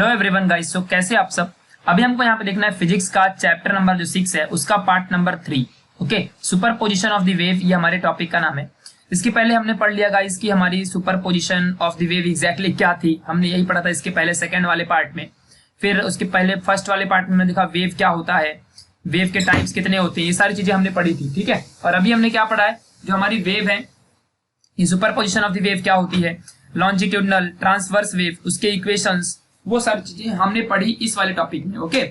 Everyone guys, सो कैसे आप सब। अभी हमको यहाँ पे देखना है फिजिक्स का चैप्टर नंबर जो 6 है उसका part number 3। Okay, superposition of the wave, ये हमारे टॉपिक का नाम है। इसके पहले हमने पढ़ लिया गाइस कि हमारी superposition of the wave exactly क्या थी, हमने यही पढ़ा था इसके पहले सेकंड वाले पार्ट में। फिर उसके पहले फर्स्ट वाले पार्ट में हमने देखा वेव क्या होता है, वेव के टाइप्स कितने होते हैं, ये सारी चीजें हमने पढ़ी थी। ठीक है, और अभी हमने क्या पढ़ा है, जो हमारी वेव है, ये सुपरपोजिशन ऑफ द वेव क्या होती है, लॉन्जिट्यूडनल, ट्रांसवर्स वेव, उसके इक्वेशंस, वो सारी चीजें हमने पढ़ी इस वाले टॉपिक में। ओके,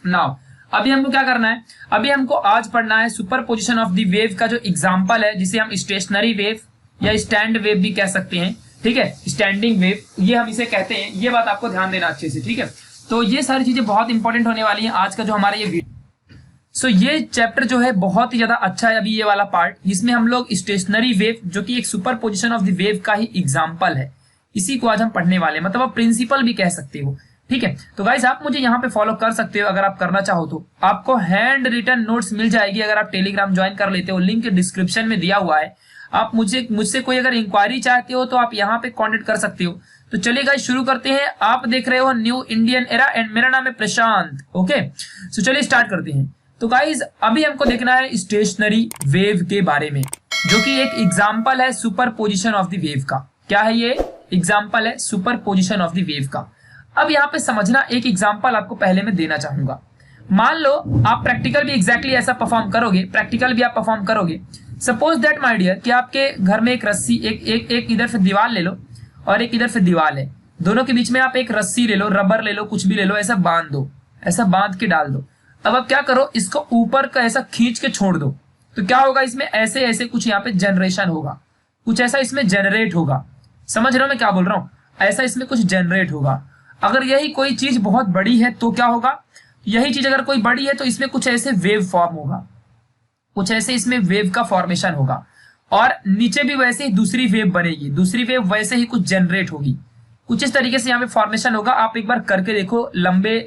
नाउ अभी हमको क्या करना है, अभी हमको आज पढ़ना है सुपरपोजिशन ऑफ द वेव का जो एग्जांपल है, जिसे हम स्टेशनरी वेव या स्टैंड वेव भी कह सकते हैं। ठीक है, स्टैंडिंग वेव ये हम इसे कहते हैं, ये बात आपको ध्यान देना अच्छे से। ठीक है, तो ये सारी चीजें बहुत इंपॉर्टेंट होने वाली है आज का जो हमारा ये वीडियो। सो ये चैप्टर जो है बहुत ही ज्यादा अच्छा है। अभी ये वाला पार्ट, इसमें हम लोग स्टेशनरी वेव जो कि एक सुपरपोजिशन ऑफ द वेव का ही एग्जांपल है, इसी को आज हम पढ़ने वाले हैं, मतलब आप प्रिंसिपल भी कह सकते हो। ठीक है, तो गाइस आप मुझे यहाँ पे फॉलो कर सकते हो अगर आप करना चाहो तो। आपको हैंड रिटन नोट्स मिल जाएगी अगर आप टेलीग्राम ज्वाइन कर लेते हो, लिंक डिस्क्रिप्शन में दिया हुआ है। आप मुझसे कोई अगर इंक्वायरी चाहते हो तो आप यहाँ पे कॉन्टेक्ट कर सकते हो। तो चलिए गाइस शुरू करते हैं। आप देख रहे हो न्यू इंडियन एरा एंड मेरा नाम है प्रशांत। ओके, सो चलिए स्टार्ट करते हैं। तो गाइज अभी हमको देखना है स्टेशनरी वेव के बारे में, जो कि एक एग्जांपल है सुपरपोजिशन ऑफ द वेव का। क्या है ये? एग्जांपल है सुपरपोजिशन ऑफ द वेव का। अब यहाँ पे समझना, एक एग्जांपल आपको पहले मैं देना चाहूंगा। मान लो आप प्रैक्टिकल भी एग्जैक्टली ऐसा परफॉर्म करोगे, प्रैक्टिकल भी आप परफॉर्म करोगे। सपोज दैट माय डियर कि आपके घर में एक रस्सी, एक इधर से दीवार ले लो और एक इधर से दीवार है, दोनों के बीच में आप एक रस्सी ले लो, रबर ले लो, कुछ भी ले लो, ऐसा बांध दो, ऐसा बांध के डाल दो। अब आप क्या करो, इसको ऊपर का ऐसा खींच के छोड़ दो, तो क्या होगा इसमें, ऐसे ऐसे कुछ यहाँ पे जनरेशन होगा, कुछ ऐसा इसमें जनरेट होगा। समझ रहे हो मैं क्या बोल रहा हूँ? ऐसा इसमें कुछ जनरेट होगा। अगर यही कोई चीज बहुत बड़ी है तो क्या होगा, यही चीज अगर कोई बड़ी है तो इसमें कुछ ऐसे वेव फॉर्म होगा, कुछ ऐसे इसमें वेव का फॉर्मेशन होगा, और नीचे भी वैसे ही दूसरी वेव बनेगी, दूसरी वेव वैसे ही कुछ जनरेट होगी, कुछ इस तरीके से यहाँ पे फॉर्मेशन होगा। आप एक बार करके देखो, लंबे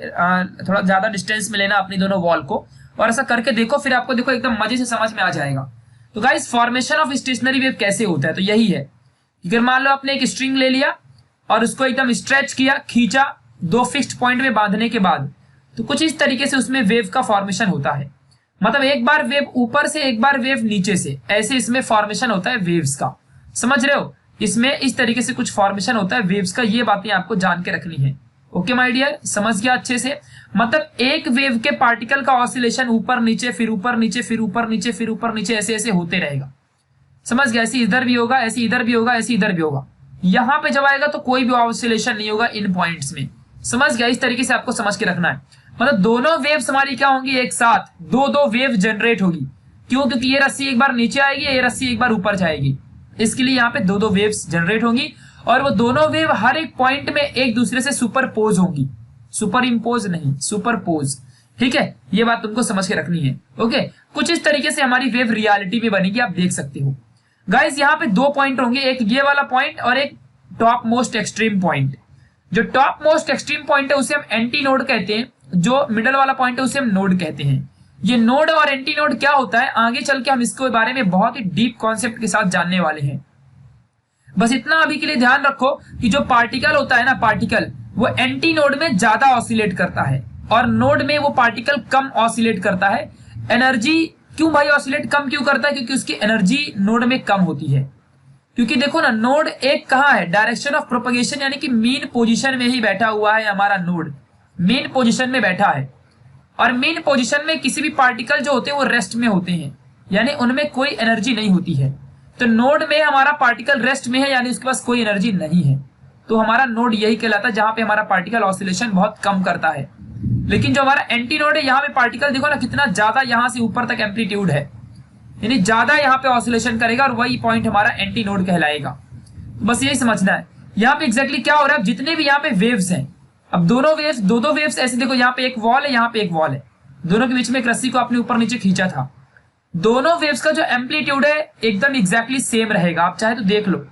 थोड़ा ज्यादा डिस्टेंस में लेना अपनी दोनों वॉल को, और ऐसा करके देखो, फिर आपको देखो एकदम मजे से समझ में आ जाएगा। तो guys formation of stationary wave कैसे होता है, तो यही है। अगर मान लो आपने एक स्ट्रिंग ले लिया और उसको एकदम स्ट्रेच किया, खींचा, दो फिक्स्ड पॉइंट में बांधने के बाद, तो कुछ इस तरीके से उसमें वेव का फॉर्मेशन होता है। मतलब एक बार वेव ऊपर से, एक बार वेव नीचे से, ऐसे इसमें फॉर्मेशन होता है वेव्स का। समझ रहे हो? इसमें इस तरीके से कुछ फॉर्मेशन होता है वेव्स का, ये बातें आपको जान के रखनी है। ओके माय डियर, समझ गया अच्छे से? मतलब एक वेव के पार्टिकल का ऑसिलेशन ऊपर नीचे, फिर ऊपर नीचे, फिर ऊपर नीचे, फिर ऊपर नीचे, ऐसे ऐसे होते रहेगा। समझ गया? ऐसे इधर भी होगा, ऐसे इधर भी होगा, ऐसे इधर भी होगा। यहाँ पे जब आएगा तो कोई भी ऑसिलेशन नहीं होगा इन पॉइंट्स में। समझ गया? इस तरीके से आपको समझ के रखना है। मतलब दोनों वेव्स हमारी क्या होंगी, एक साथ दो वेव जनरेट होगी। क्यों? क्योंकि ये रस्सी एक बार नीचे आएगी, ये रस्सी एक बार ऊपर जाएगी, इसके लिए यहाँ पे दो वेव्स जनरेट होंगी, और वो दोनों वेव हर एक पॉइंट में एक दूसरे से सुपरपोज होंगी। सुपर इम्पोज नहीं, सुपरपोज। ठीक है, ये बात तुमको समझ के रखनी है। ओके, कुछ इस तरीके से हमारी वेव रियलिटी में बनेगी, आप देख सकते हो। गाइस यहाँ पे दो पॉइंट होंगे, एक ये वाला पॉइंट और एक टॉप मोस्ट एक्सट्रीम पॉइंट। जो टॉप मोस्ट एक्सट्रीम पॉइंट है उसे हम एंटी नोड कहते हैं, जो मिडल वाला पॉइंट है उसे हम नोड कहते हैं। ये नोड और एंटी नोड क्या होता है, आगे चल के हम इसके बारे में बहुत ही डीप कॉन्सेप्ट के साथ जानने वाले हैं। बस इतना अभी के लिए ध्यान रखो कि जो पार्टिकल होता है ना, पार्टिकल वो एंटी नोड में ज्यादा ऑसिलेट करता है और नोड में वो पार्टिकल कम ऑसिलेट करता है। एनर्जी क्यों भाई ऑसिलेट कम क्यों करता है? क्योंकि उसकी एनर्जी नोड में कम होती है। क्योंकि देखो ना, नोड एक कहाँ है, डायरेक्शन ऑफ प्रोपगेशन यानी कि मेन पोजीशन में ही बैठा हुआ है हमारा नोड, मेन पोजीशन में बैठा है। और मेन पोजीशन में किसी भी पार्टिकल जो होते हैं वो रेस्ट में होते हैं, यानी उनमें कोई एनर्जी नहीं होती है। तो नोड में हमारा पार्टिकल रेस्ट में है, यानी उसके पास कोई एनर्जी नहीं है, तो हमारा नोड यही कहलाता है जहां पे हमारा पार्टिकल ऑसिलेशन बहुत कम करता है। लेकिन जो हमारा एंटी नोड है, यहाँ पे पार्टिकल देखो ना कितना ज्यादा यहाँ से ऊपर तक एम्पलीट्यूड है, यानी ज्यादा यहाँ पे ऑसिलेशन करेगा, और वही पॉइंट हमारा एंटी नोड कहलाएगा। तो बस यही समझना है यहाँ पे एग्जैक्टली क्या हो रहा है। जितने भी यहाँ पे वेव्स हैं, अब दोनों वेव्स, दो वेव्स ऐसे देखो, यहाँ पे एक वॉल है, यहाँ पे एक वॉल है, दोनों के बीच में एक रस्सी को आपने ऊपर नीचे खींचा था। दोनों वेव्स का जो एम्पलीट्यूड है एकदम एग्जैक्टली सेम रहेगा। आप चाहे तो देख लो,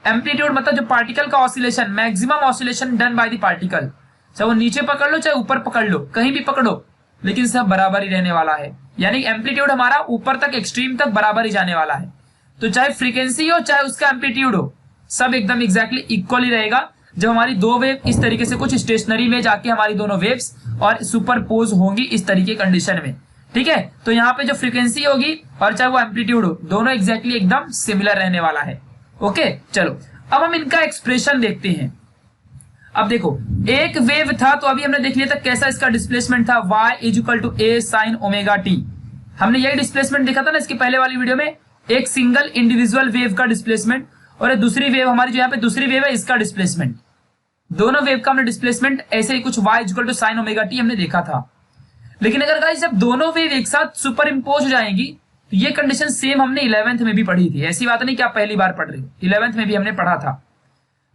एम्पलीट्यूड मतलब जो पार्टिकल का oscillation, maximum oscillation done by the particle, चाहे वो नीचे पकड़ लो चाहे ऊपर पकड़ लो, कहीं भी पकड़ो, लेकिन सब बराबर ही रहने वाला है। यानी एम्पलीट्यूड हमारा ऊपर तक, एक्सट्रीम तक बराबर ही जाने वाला है। तो चाहे फ्रीक्वेंसी हो चाहे उसका एम्पलीट्यूड हो, सब एकदम एग्जैक्टली इक्वल ही रहेगा। जब हमारी दो वेव इस तरीके से कुछ स्टेशनरी में जाके हमारी दोनों वेव्स और सुपरपोज होंगी इस तरीके कंडीशन में, ठीक है। तो यहाँ पे जो फ्रीक्वेंसी होगी और चाहे वो एम्पलीट्यूड हो, दोनों एग्जैक्टली एकदम सिमिलर रहने वाला है। ओके, चलो अब हम इनका एक्सप्रेशन देखते हैं। अब देखो, एक वेव था तो अभी हमने देख लिया था कैसा इसका डिस्प्लेसमेंट था, y equal to a sin omega t। हमने यही डिस्प्लेसमेंट देखा था ना इसके पहले वाली वीडियो में, एक सिंगल इंडिविजुअल वेव का डिस्प्लेसमेंट और दूसरी वेव हमारी जो यहाँ पे दूसरी वेव है इसका डिस्प्लेसमेंट। दोनों वेव का हमने डिस्प्लेसमेंट ऐसे ही कुछ y equal to sin omega t हमने देखा था। लेकिन अगर गाइस जब दोनों वेव एक साथ सुपर इम्पोज हो जाएंगी तो ये कंडीशन सेम हमने 11th में भी पढ़ी थी। ऐसी बात नहीं कि आप पहली बार पढ़ रहे हो, 11th में भी हमने पढ़ा था।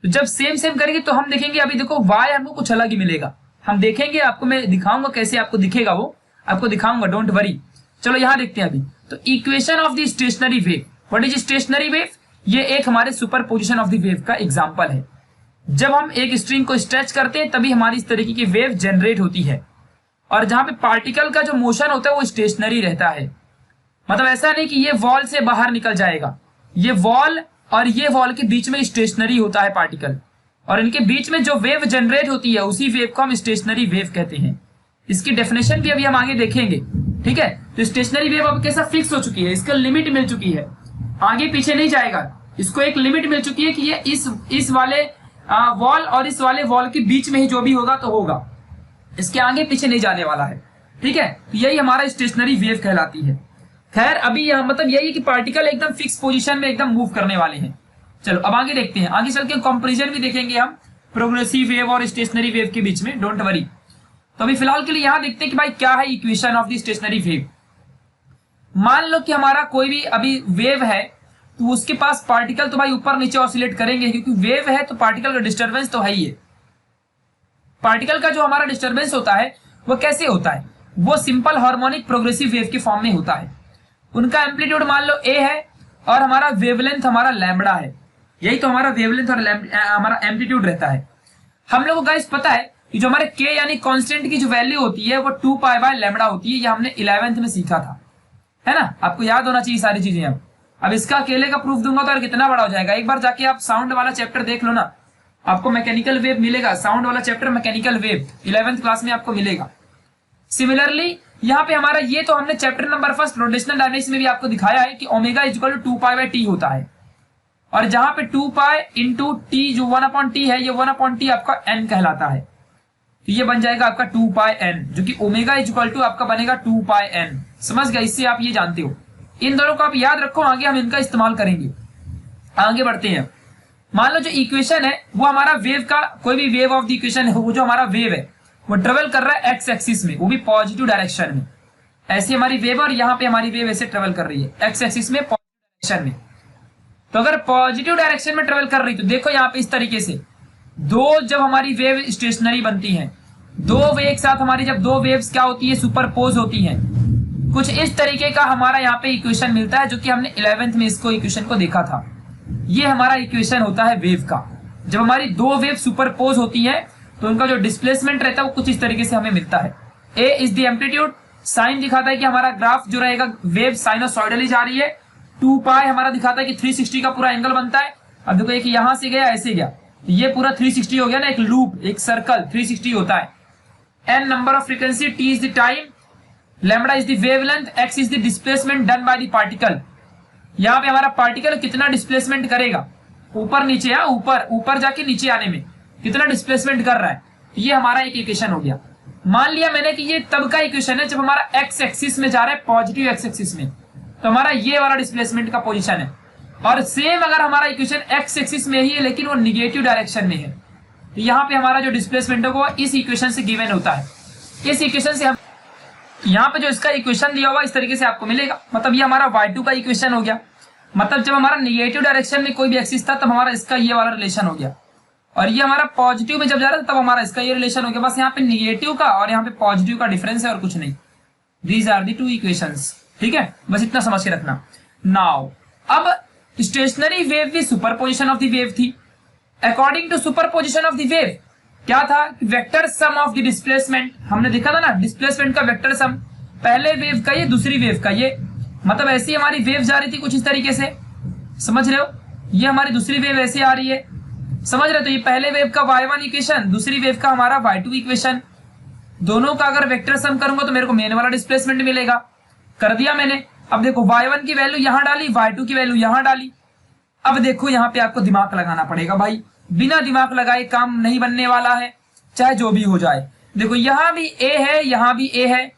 तो जब सेम करेंगे तो हम देखेंगे, अभी देखो y हमको कुछ अलग ही मिलेगा। हम देखेंगे, आपको मैं दिखाऊंगा कैसे आपको दिखेगा, वो आपको दिखाऊंगा, डोंट वरी। चलो यहाँ देखते हैं अभी। तो equation of the stationary wave, what is stationary wave? ये एक हमारे super position of the wave का एग्जाम्पल है। जब हम एक स्ट्रिंग को स्ट्रेच करते हैं तभी हमारी इस तरीके की वेव जनरेट होती है, और जहां पे पार्टिकल का जो मोशन होता है वो स्टेशनरी रहता है। मतलब ऐसा नहीं कि ये वॉल से बाहर निकल जाएगा, ये वॉल और ये वॉल के बीच में स्टेशनरी होता है पार्टिकल, और इनके बीच में जो वेव जनरेट होती है उसी वेव को हम स्टेशनरी वेव कहते हैं। इसकी डेफिनेशन भी अभी हम आगे देखेंगे, ठीक है। तो स्टेशनरी वेव अब कैसा फिक्स हो चुकी है, इसका लिमिट मिल चुकी है, आगे पीछे नहीं जाएगा। इसको एक लिमिट मिल चुकी है कि ये इस वाले वॉल और इस वाले वॉल के बीच में ही जो भी होगा तो होगा, इसके आगे पीछे नहीं जाने वाला है, ठीक है। तो यही हमारा स्टेशनरी वेव कहलाती है। खैर अभी यहाँ मतलब यही है कि पार्टिकल एकदम फिक्स पोजीशन में एकदम मूव करने वाले हैं। चलो अब आगे देखते हैं, आगे चल के कंपेरिजन भी देखेंगे हम प्रोग्रेसिव वेव और स्टेशनरी वेव के बीच में, डोंट वरी। तो अभी फिलहाल के लिए यहाँ देखते हैं कि भाई क्या है equation of the stationary wave. मान लो कि हमारा कोई भी अभी वेव है तो उसके पास पार्टिकल तो भाई ऊपर नीचे ऑसिलेट करेंगे, क्योंकि वेव है तो पार्टिकल का डिस्टर्बेंस तो है ही है। पार्टिकल का जो हमारा डिस्टर्बेंस होता है वो कैसे होता है, वो सिंपल हार्मोनिक प्रोग्रेसिव वेव के फॉर्म में होता है। उनका एम्पलीट्यूड मान लो a है और हमारा वेवलेंथ हमारा लैम्बडा है, यही तो हमारा वेवलेंथ और हमारा एम्पलीट्यूड रहता है। हम लोगों को गाइस पता है कि जो हमारे k यानी कांस्टेंट की जो वैल्यू होती है वो 2 पाई बाय लैम्बडा होती है। ये हमने 11th में सीखा था, है ना, आपको याद होना चाहिए सारी चीजें। अब इसका अकेले का प्रूफ दूंगा तो यार कितना बड़ा हो जाएगा। एक बार जाके आप साउंड वाला चैप्टर देख लो ना, आपको मैकेनिकल वेव मिलेगा, साउंड वाला chapter mechanical wave 11th class में आपको मिलेगा। सिमिलरली यहाँ पे हमारा ये तो हमने चैप्टर नंबर 1 रोटेशनल डायनेमिक्स में भी आपको दिखाया है कि omega equal to 2 pi by T होता है, और जहां पे 2 पाई इंटू टी जो 1/t है, ये 1/t आपका n कहलाता है। तो ये बन जाएगा आपका 2 पाई n, जो कि ओमेगा इक्वल टू आपका बनेगा 2 पाई n। समझ गया, इससे आप ये जानते हो। इन दोनों को आप याद रखो, आगे हम इनका इस्तेमाल करेंगे। आगे बढ़ते हैं। मान लो जो इक्वेशन है वो हमारा वेव का, कोई भी वेव ऑफ द इक्वेशन है, वो जो हमारा वेव है वो ट्रेवल कर रहा है एक्स एक्सिस में, वो भी पॉजिटिव डायरेक्शन में। ऐसी हमारी वेव, और यहाँ पे हमारी वेव ऐसे ट्रेवल कर रही है एक्स एक्सिस में, पॉजिटिव डायरेक्शन में। तो अगर पॉजिटिव डायरेक्शन में ट्रेवल कर रही तो देखो यहाँ पे इस तरीके से दो, जब हमारी वेव स्टेशनरी बनती है, दो वेव एक साथ हमारी जब दो वेव्स क्या होती है, सुपरपोज होती हैं, कुछ इस तरीके का हमारा यहाँ पे इक्वेशन मिलता है, जो कि हमने 11th में इसको इक्वेशन को देखा था। ये हमारा इक्वेशन होता है वेव का। जब हमारी दो वेव सुपरपोज होती है तो उनका जो डिस्प्लेसमेंट रहता है वो कुछ इस तरीके से हमें मिलता है। ए इज द एम्पलीट्यूड, साइन दिखाता है कि हमारा ग्राफ जो रहेगा वेव साइनोसॉइडली जा रही है। 2 पाई हमारा दिखाता है कि 360 का पूरा एंगल बनता है। अब देखो एक यहां से गया ऐसे गया, ये पूरा 360 हो गया ना, एक लूप, एक सर्कल 360 होता है। n number of frequency, t is the time, lambda is the wavelength, x is the displacement done by the particle. यहाँ पे हमारा पार्टिकल कितना डिस्प्लेसमेंट करेगा, ऊपर नीचे, ऊपर जाके नीचे आने में कितना डिस्प्लेसमेंट कर रहा है, ये हमारा एक इक्वेशन हो गया। मान लिया मैंने कि ये तब का इक्वेशन है जब हमारा एक्स एक्सिस में जा रहा है, पॉजिटिव एक्स एक्सिस में, तो हमारा ये वाला डिस्प्लेसमेंट का पोजीशन है। और सेम अगर हमारा इक्वेशन एक्स एक्सिस में ही है लेकिन वो निगेटिव डायरेक्शन में है, तो यहाँ पे हमारा जो डिस्प्लेसमेंट होगा इस इक्वेशन से गिवन होता है। इस इक्वेशन से हम यहाँ पे जो इसका इक्वेशन दिया हुआ इस तरीके से आपको मिलेगा। मतलब ये हमारा y2 का इक्वेशन हो गया। मतलब जब हमारा निगेटिव डायरेक्शन में कोई भी एक्सिस था तब हमारा इसका ये वाला रिलेशन हो गया, और ये हमारा पॉजिटिव में जब जा रहा था तब हमारा इसका ये रिलेशन हो गया। बस यहाँ पे निगेटिव का और यहाँ पे पॉजिटिव का डिफरेंस है और कुछ नहीं। दीज आर दी 2 इक्वेशंस, ठीक है, बस इतना समझ के रखना। नाउ अब स्टेशनरी वेव भी सुपरपोजिशन ऑफ द वेव थी। According to superposition of the wave क्या था, vector sum of the displacement. हमने देखा था ना डिस्प्लेसमेंट का वेक्टर सम, पहले वेव का ये, दूसरी वेव का ये। मतलब ऐसी हमारी वेव जा रही थी कुछ इस तरीके से, समझ रहे हो, ये हमारी दूसरी वेव ऐसे आ रही है, समझ रहे? तो ये पहले वेव का y1 इक्वेशन, दूसरी वेव का हमारा y2 इक्वेशन, दोनों का अगर वेक्टर सम करूंगा तो मेरे को मेन वाला डिस्प्लेसमेंट मिलेगा। कर दिया मैंने। अब देखो y1 की वैल्यू यहां डाली, y2 की वैल्यू यहां डाली। अब देखो यहाँ पे आपको दिमाग लगाना पड़ेगा भाई, बिना दिमाग लगाए काम नहीं बनने वाला है, चाहे जो भी हो जाए। देखो यहाँ भी a है, यहाँ भी a है,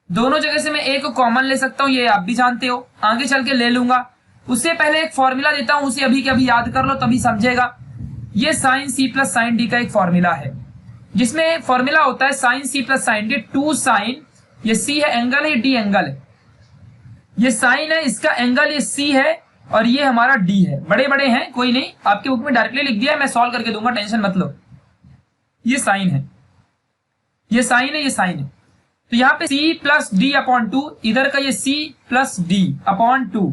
दोनों जगह से मैं a को कॉमन ले सकता हूँ, ये आप भी जानते हो, आगे चल के ले लूंगा। उससे पहले एक फॉर्मूला देता हूं, उसे अभी के अभी याद कर लो तभी समझेगा। ये sine C plus sine D का एक फॉर्मूला है, जिसमें फॉर्मूला होता है sine C plus sine D, 2 sine, ये सी है एंगल है, डी एंगल है, ये साइन है, इसका एंगल ये सी है और ये हमारा डी है। बड़े बड़े हैं, कोई नहीं, आपके बुक में डायरेक्टली लिख दिया है, मैं सॉल्व करके दूंगा, टेंशन मत लो। ये साइन है, ये साइन है, ये साइन है। तो यहाँ पे c प्लस डी अपॉन 2, इधर का ये c प्लस डी अपॉन 2,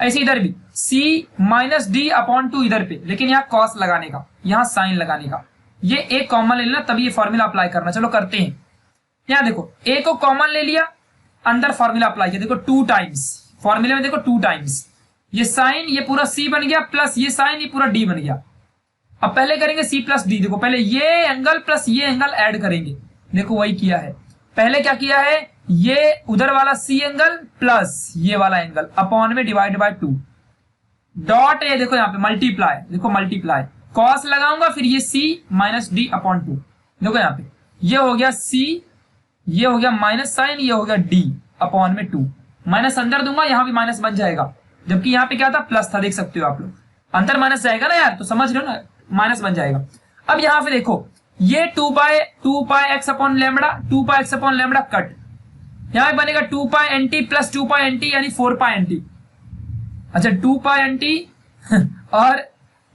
ऐसे इधर भी c माइनस डी अपॉन 2 इधर पे, लेकिन यहाँ कॉस लगाने का, यहाँ साइन लगाने का, ये एक कॉमन ले लेना तभी ये फॉर्मूला अप्लाई करना। चलो करते हैं। यहाँ देखो a को कॉमन ले लिया, अंदर फॉर्मूला अप्लाई किया, देखो 2 टाइम्स, फॉर्मूले में देखो 2 टाइम्स, ये साइन ये पूरा c बन गया प्लस ये साइन ये पूरा d बन गया। अब पहले करेंगे c प्लस डी, देखो पहले ये एंगल प्लस ये एंगल ऐड करेंगे, देखो वही किया है। पहले क्या किया है, ये उधर वाला c एंगल प्लस ये वाला एंगल अपॉन में डिवाइड बाय 2, डॉट है, देखो यहाँ पे मल्टीप्लाई, देखो मल्टीप्लाई, कॉस लगाऊंगा, फिर ये c माइनस डी अपॉन 2, देखो यहाँ पे ये हो गया c, ये हो गया माइनस साइन, ये हो गया d अपॉन में 2, माइनस अंदर दूंगा, यहाँ भी माइनस बन जाएगा, जबकि यहाँ पे क्या था, प्लस था, देख सकते हो आप लोग, अंदर माइनस जाएगा ना यार, तो समझ रहे हो ना, माइनस बन जाएगा। अब यहाँ पे देखो ये 2 pi X upon lambda, 2 pi X upon lambda cut, यहाँ पे बनेगा 2 pi N T plus 2 pi N T यानी 4 पाई एन टी। अच्छा 2 पाई एन टी और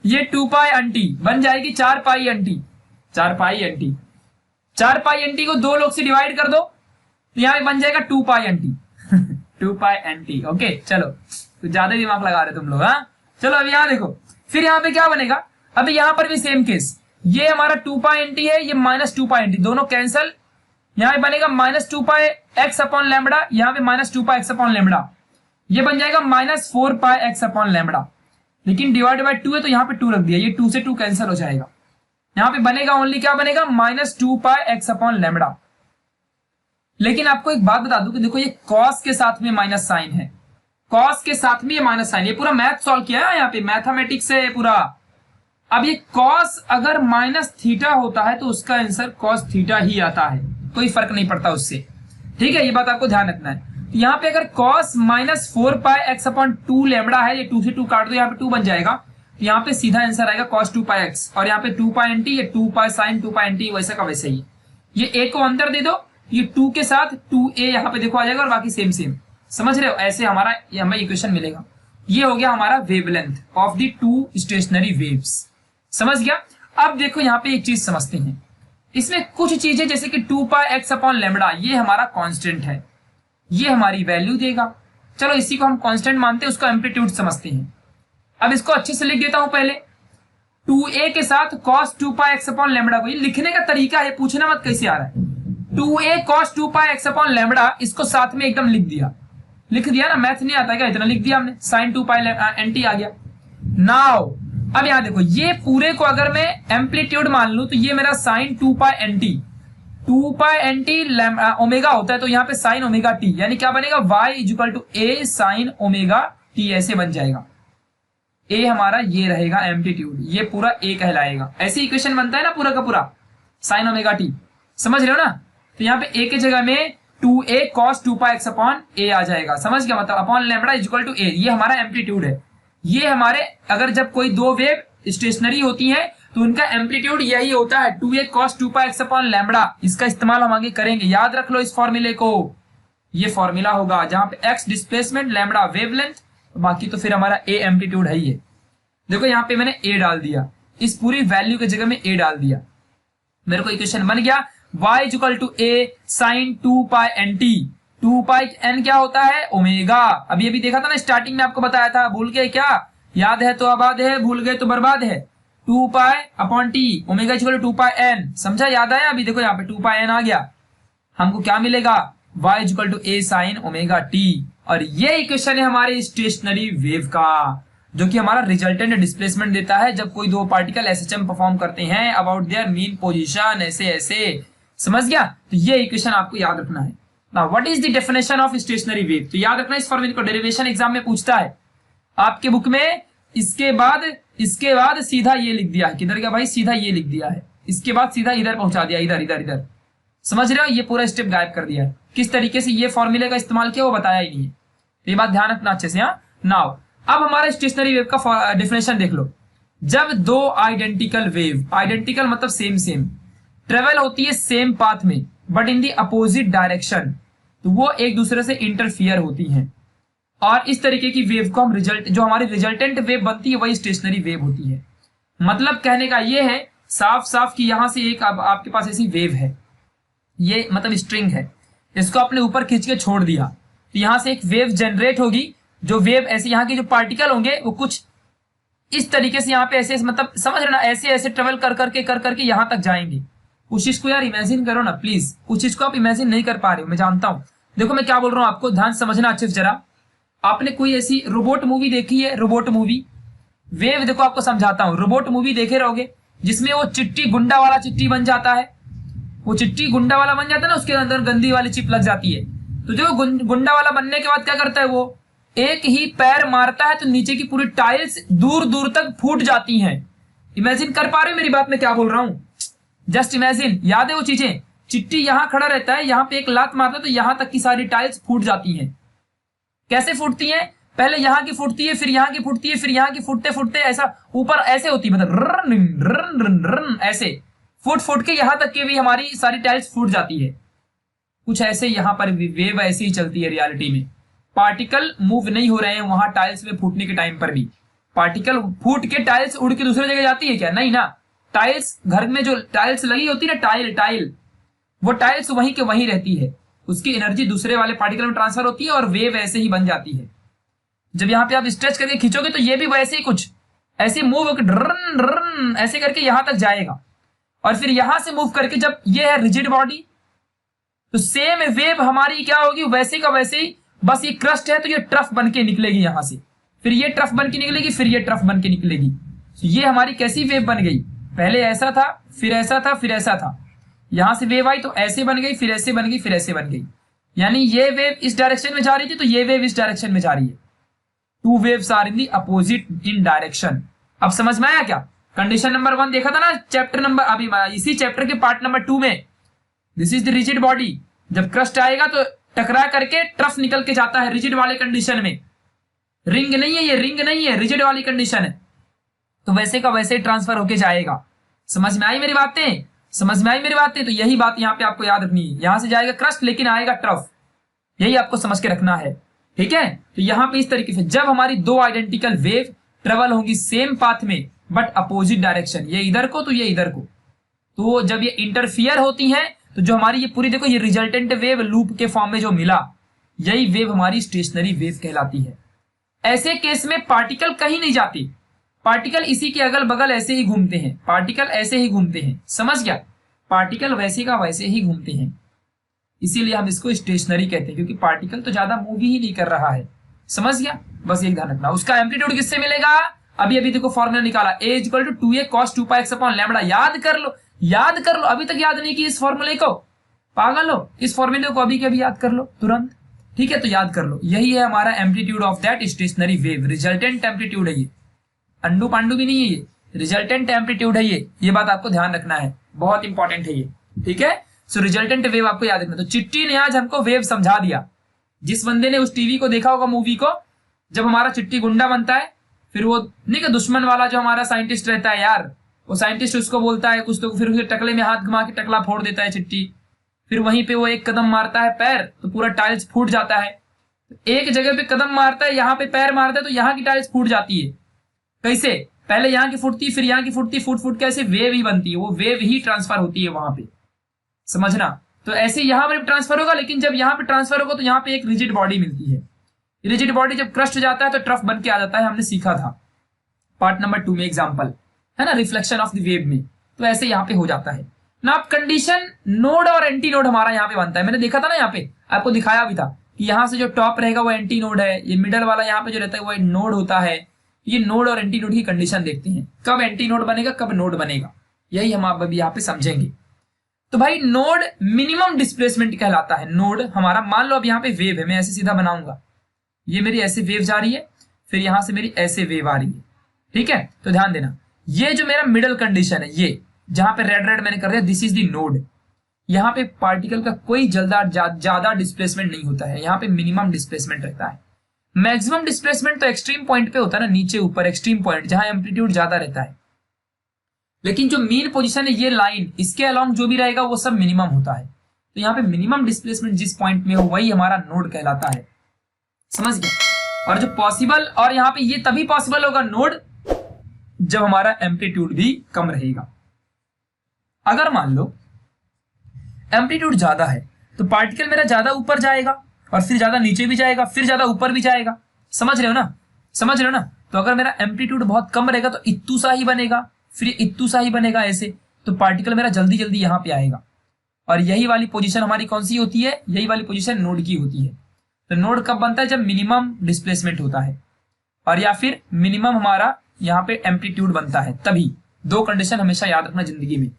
ये 2 पाई एन टी बन जाएगी 4 पाई एन टी, 4 पाई एन टी, 4 पाई एन टी को 2 लोग से डिवाइड कर दो तो यहाँ पे बन जाएगा 2 pi N T 2 pi N T. Okay चलो, तो ज्यादा दिमाग लगा रहे तुम लोग, हाँ चलो। अब यहाँ देखो, फिर यहाँ पे क्या बनेगा, अभी यहाँ पर भी सेम केस, ये हमारा 2 पाई एन टी है, ये माइनस 2 पाई एन टी, दोनों कैंसल, यहाँ पे बनेगा minus 2 pi X upon lambda, यहाँ पे minus 2 pi X upon lambda, ये बन जाएगा माइनस 4 पाई एक्स अपॉन लेमड़ा, लेकिन डिवाइड बाय 2 है तो यहाँ पे 2 रख दिया, ये 2 से 2 कैंसिल हो जाएगा, यहाँ पे बनेगा ओनली क्या बनेगा, minus 2 pi X upon lambda. लेकिन आपको एक बात बता दूं कि देखो ये कॉस के साथ में माइनस साइन है, कॉस के साथ में ये माइनस साइन, ये पूरा मैथ सॉल्व किया है यहाँ पे, मैथमेटिक्स है पूरा। अब ये कॉस अगर माइनस थीटा होता है तो उसका आंसर कॉस थीटा ही आता है, कोई फर्क नहीं पड़ता उससे, ठीक है, ये बात आपको ध्यान रखना है। यहाँ पे अगर कॉस माइनस 4 पाई एक्स अपॉन 2 लेमड़ा है, ये 2 से 2 काट दो, यहाँ पे 2 बन जाएगा, तो यहाँ पे सीधा आंसर आएगा कॉस 2 पाई एक्स, और यहाँ पे 2 पाई एन टी, ये 2 pi sine 2 pi N T, वैसे का वैसे ही। ये ए को अंदर दे दो, ये 2 के साथ 2a यहाँ पे देखो आ जाएगा, और बाकी सेम सेम, समझ रहे हो, ऐसे हमारा ये हमें इक्वेशन मिलेगा। ये हो गया हमारा wavelength of the 2 stationery waves, समझ गया। अब देखो यहाँ पे एक चीज समझते हैं, इसमें कुछ चीजें जैसे कि 2 पाई एक्स अपॉन लेमड़ा, ये हमारा कांस्टेंट है, ये हमारी वैल्यू देगा, चलो इसी को हम कांस्टेंट मानते हैं, उसका एम्पलीट्यूड समझते हैं। अब इसको अच्छे से लिख देता हूं, पहले 2a के साथ cos 2 pi X upon lambda को, ये लिखने का तरीका है, पूछना मत कैसे आ रहा है, 2a cos 2 pi X upon lambda, इसको साथ में एकदम लिख दिया, लिख दिया ना, मैथ नहीं आता क्या, इतना लिख दिया हमने, sin 2 पाई एन टी आ गया। नाउ अब यहां देखो, ये पूरे को अगर मैं एम्पलीट्यूड मान लूं तो ये मेरा sin 2 pi N T, 2 pi N T omega होता है, तो यहाँ पे sin ओमेगा टी, यानी क्या बनेगा, y equal to a sin omega T, ऐसे बन जाएगा। a हमारा ये रहेगा एम्पलीट्यूड, ये पूरा a कहलाएगा, ऐसे इक्वेशन बनता है ना पूरा का पूरा, sin ओमेगा टी, समझ रहे हो ना। तो यहाँ पे a के जगह में 2a cos 2 pi X upon a आ जाएगा, समझ गया, मतलब upon lambda equal to a, ये हमारा एम्पलीट्यूड है। ये हमारे अगर जब कोई 2 वेव स्टेशनरी होती हैं तो उनका एम्पलीट्यूड यही होता है, 2a cos 2 pi X upon lambda, इसका इस्तेमाल हम आगे करेंगे, याद रख लो इस फॉर्मूले को, ये फॉर्मूला होगा जहां पे x डिस्प्लेसमेंट, लैम्बडा वेवलेंथ, बाकी तो फिर हमारा a एम्पलीट्यूड है ही है। देखो यहाँ पे मैंने a डाल दिया, इस पूरी वैल्यू की जगह में a डाल दिया, मेरे को इक्वेशन बन गया y equal to a sin 2 pi N T, 2 pi N क्या होता है, ओमेगा, अभी अभी देखा था ना स्टार्टिंग में, आपको बताया था, भूल गए क्या, याद है तो आबाद है, भूल गए तो बर्बाद है, 2 pi upon T, omega equal to 2 pi N, समझा, याद आया, अभी देखो यहाँ पे 2 पाई एन आ गया, हमको क्या मिलेगा, y equal to a sin omega T, और ये इक्वेशन है हमारे स्टेशनरी वेव का। जो कि हमारा रिजल्टेंट डिस्प्लेसमेंट देता है जब कोई दो पार्टिकल एसएचएम परफॉर्म करते हैं अबाउट देयर मीन पोजीशन, ऐसे ऐसे। समझ गया? तो ये इक्वेशन आपको याद रखना है। Now what is the definition of stationary wave? तो याद रखना इस फॉर्मूले को, डेरिवेशन एग्जाम में पूछता है आपके बुक में। इसके बाद सीधा ये लिख दिया है, किधर गया भाई, सीधा ये लिख दिया है, इसके बाद सीधा इधर पहुंचा दिया, इधर इधर इधर। समझ रहे हो? ये पूरा स्टेप गायब कर दिया है। किस तरीके से ये फॉर्मूले का इस्तेमाल किया वो बताया ही नहीं है, ये बात ध्यान रखना अच्छे से। हाँ, नाउ अब हमारा स्टेशनरी वेव का डेफिनेशन देख लो। जब दो आइडेंटिकल वेव, आइडेंटिकल मतलब सेम सेम, ट्रेवल होती है सेम पाथ में but in the opposite direction, तो वो एक दूसरे से इंटरफियर होती हैं, और इस तरीके की वेव को हम जो हमारी रिजल्टेंट वेव बनती है वही स्टेशनरी वेव होती है। मतलब कहने का ये है साफ साफ कि यहां से एक अब आपके पास ऐसी वेव है, ये मतलब स्ट्रिंग है, इसको अपने ऊपर खींच के छोड़ दिया तो यहां से एक वेव जनरेट होगी। जो वेव ऐसे यहाँ के जो पार्टिकल होंगे वो कुछ इस तरीके से यहाँ पे ऐसे मतलब समझ रहे ना, ऐसे ऐसे ट्रेवल कर करके यहां तक जाएंगे। उस चीज को यार इमेजिन करो ना प्लीज, उस चीज को आप इमेजिन नहीं कर पा रहे हो, मैं जानता हूं। देखो मैं क्या बोल रहा हूं आपको, ध्यान समझना अच्छे से जरा। आपने कोई ऐसी रोबोट मूवी देखी है? रोबोट मूवी वेव, देखो आपको समझाता हूं। रोबोट मूवी देखे रहोगे जिसमें वो चिट्टी गुंडा वाला चिट्टी बन जाता है, वो चिट्टी गुंडा वाला बन जाता है ना, उसके अंदर गंदी वाली चिप लग जाती है। तो जो गुंडा वाला बनने के बाद क्या करता है, वो एक ही पैर मारता है तो नीचे की पूरी टाइल्स दूर दूर तक फूट जाती हैं। इमेजिन कर पा रहे हो मेरी बात में क्या बोल रहा हूं? जस्ट इमेजिन, याद है वो चीजें? चिट्टी यहां खड़ा रहता है, यहां पे एक लात मारता है तो यहां तक की सारी टाइल्स फूट जाती हैं। कैसे फूटती हैं? पहले यहां की फूटती है, फिर यहां की फूटती है, फिर यहां की फूटते फूटते ऐसा ऊपर ऐसे होती है, मतलब रन रन रन रन ऐसे फूट फूट के यहां तक की भी हमारी सारी टाइल्स फूट जाती है। कुछ ऐसे यहां पर वेव ऐसी ही चलती है रियलिटी में। पार्टिकल मूव नहीं हो रहे हैं वहां टाइल्स में फूटने के टाइम पर भी। पार्टिकल फूट के टाइल्स उड़ के दूसरी जगह जाती है क्या? नहीं ना। टाइल्स घर में जो टाइल्स लगी होती है ना, टाइल वो टाइल्स वहीं के वहीं रहती है, उसकी एनर्जी दूसरे वाले पार्टिकल में ट्रांसफर होती है और वेव ऐसे ही बन जाती है। जब यहाँ पे आप स्ट्रेच करके खींचोगे तो ये भी वैसे ही कुछ ऐसे मूव होकर ड्रन ड्रन ऐसे करके यहां तक जाएगा, और फिर यहां से मूव करके जब ये है रिजिड बॉडी तो सेम वेव हमारी क्या होगी, वैसे का वैसे ही, बस ये क्रस्ट है तो ये ट्रफ बन के निकलेगी यहां से, फिर ये ट्रफ बन के निकलेगी, फिर ये ट्रफ बन के निकलेगी। तो ये हमारी कैसी वेव बन गई? पहले ऐसा था, फिर ऐसा था, फिर ऐसा था, यहां से वेव आई तो ऐसे बन गई, फिर ऐसे बन गई, फिर ऐसे बन गई। यानी ये वेव इस डायरेक्शन में जा रही थी तो ये वेव इस डायरेक्शन में जा रही है। Two waves are in the opposite in direction. अब समझ में आया क्या? कंडीशन नंबर 1 देखा था ना चैप्टर नंबर, अभी इसी चैप्टर के पार्ट नंबर 2 में। This is the rigid body. जब क्रस्ट आएगा तो टकरा करके ट्रफ निकल के जाता है रिजिड वाले कंडीशन में। रिंग नहीं है ये, रिंग नहीं है, रिजिड वाली कंडीशन है। तो वैसे का वैसे ट्रांसफर होके जाएगा। समझ में आई मेरी बातें? समझ में आई मेरी बातें? तो यही बात यहाँ पे आपको याद रखनी है। यहां से जाएगा क्रस्ट लेकिन आएगा ट्रफ, यही आपको समझ के रखना है। ठीक है? तो यहां पे इस तरीके से जब हमारी दो आइडेंटिकल वेव ट्रेवल होंगी सेम पाथ में बट अपोजिट डायरेक्शन, ये इधर को तो ये इधर को, तो जब ये इंटरफियर होती हैं तो जो हमारी ये पूरी देखो ये रिजल्टेंट वेव लूप के फॉर्म में जो मिला, यही वेव हमारी स्टेशनरी वेव कहलाती है। ऐसे केस में पार्टिकल कहीं नहीं जाते, पार्टिकल इसी के अगल बगल ऐसे ही घूमते हैं, पार्टिकल ऐसे ही घूमते हैं। समझ गया? पार्टिकल वैसे का वैसे ही घूमते हैं, इसीलिए हम इसको स्टेशनरी कहते हैं, क्योंकि पार्टिकल तो ज्यादा मूव ही नहीं कर रहा है। समझ गया? बस एक ध्यान रखना। उसका एम्पलीट्यूड किससे मिलेगा? अभी अभी देखो फॉर्मूला निकाला, A equal to 2a cos 2πx upon lambda. याद कर लो, याद कर लो, अभी तक याद नहीं की इस फॉर्मूले को, पागल हो, इस फॉर्मूले को अभी के अभी याद कर लो तुरंत। ठीक है? तो याद कर लो, यही है हमारा amplitude of that stationary wave. Resultant amplitude है ये, अंडू पांडू भी नहीं है ये, रिजल्टेंट एम्पलीट्यूड है ये बात आपको ध्यान रखना है, बहुत इंपॉर्टेंट है ये। ठीक है? सो रिजल्टेंट वेव आपको याद रखना। तो चिट्टी ने आज हमको वेव समझा दिया। जिस बंदे ने उस टीवी को देखा होगा मूवी को, जब हमारा चिट्टी गुंडा बनता है, फिर वो नहीं का दुश्मन वाला जो हमारा साइंटिस्ट रहता है यार, वो साइंटिस्ट उसको बोलता है कुछ, तो फिर उसके टकले में हाथ घुमा के टकला फोड़ देता है चिट्टी, फिर वहीं पे वो एक कदम मारता है पैर तो पूरा टाइल्स फूट जाता है। एक जगह पे कदम मारता है, यहाँ पे पैर मारता है तो यहाँ की टाइल्स फूट जाती है। कैसे? पहले यहाँ की फूटती, फिर यहाँ की फूटती, फूट फूट के ऐसे वेव ही बनती है, वो वेव ही ट्रांसफर होती है वहां पे। समझना? तो ऐसे यहां पर ट्रांसफर होगा, लेकिन जब यहाँ पे ट्रांसफर होगा तो यहाँ पे एक रिजिड बॉडी मिलती है। रिजिड बॉडी जब क्रस्ट हो जाता है तो ट्रफ बन के आ जाता है, हमने सीखा था पार्ट नंबर 2 में एग्जांपल, है ना, रिफ्लेक्शन ऑफ द वेव में। तो ऐसे यहाँ पे हो जाता है ना। अब कंडीशन नोड और एंटी नोड हमारा यहाँ पे बनता है। मैंने देखा था ना, यहाँ पे आपको दिखाया भी था कि यहाँ से जो टॉप रहेगा वो एंटी नोड है, ये मिडल वाला यहाँ पे जो रहता है वो नोड होता है, ये नोड और एंटी नोड की कंडीशन देखते हैं, कब एंटी नोड बनेगा कब नोड बनेगा, यही हम आप अभी यहाँ पे समझेंगे। तो भाई नोड मिनिमम डिस्प्लेसमेंट कहलाता है। नोड हमारा, मान लो अब यहाँ पे वेव है, मैं ऐसे सीधा बनाऊंगा, ये मेरी ऐसे वेव जा रही है, फिर यहां से मेरी ऐसे वेव आ रही है, ठीक है। तो ध्यान देना, ये जो मेरा मिडल कंडीशन है, ये जहां पे रेड रेड मैंने कर दिया, दिस इज द नोड। यहाँ पे पार्टिकल का कोई ज्यादा डिस्प्लेसमेंट नहीं होता है, यहाँ पे मिनिमम डिस्प्लेसमेंट रहता है। मैक्सिमम डिस्प्लेसमेंट तो एक्सट्रीम पॉइंट पे होता है ना, नीचे ऊपर एक्सट्रीम पॉइंट जहां एम्पलीट्यूड ज्यादा रहता है। लेकिन जो मीन पोजीशन है, ये लाइन, इसके अलोंग जो भी रहेगा वो सब मिनिमम होता है। तो यहाँ पे मिनिमम डिस्प्लेसमेंट जिस पॉइंट में हो वही हमारा नोड कहलाता है, समझ गया। और जो पॉसिबल, और यहाँ पे ये तभी पॉसिबल होगा नोड जब हमारा एम्पलीट्यूड भी कम रहेगा। अगर मान लो एम्पलीट्यूड ज्यादा है तो पार्टिकल मेरा ज्यादा ऊपर जाएगा और फिर ज्यादा नीचे भी जाएगा, फिर ज्यादा ऊपर भी जाएगा, समझ रहे हो ना, समझ रहे हो ना। तो अगर मेरा एम्पलीट्यूड बहुत कम रहेगा तो इत्तू सा ही बनेगा, फिर इत्तू सा ही बनेगा ऐसे, तो पार्टिकल मेरा जल्दी जल्दी यहाँ पे आएगा। और यही वाली पोजीशन हमारी कौन सी होती है, यही वाली पोजीशन नोड की होती है। तो नोड कब बनता है, जब मिनिमम डिस्प्लेसमेंट होता है, और या फिर मिनिमम हमारा यहाँ पे एम्पलीट्यूड बनता है, तभी। दो कंडीशन हमेशा याद रखना जिंदगी में।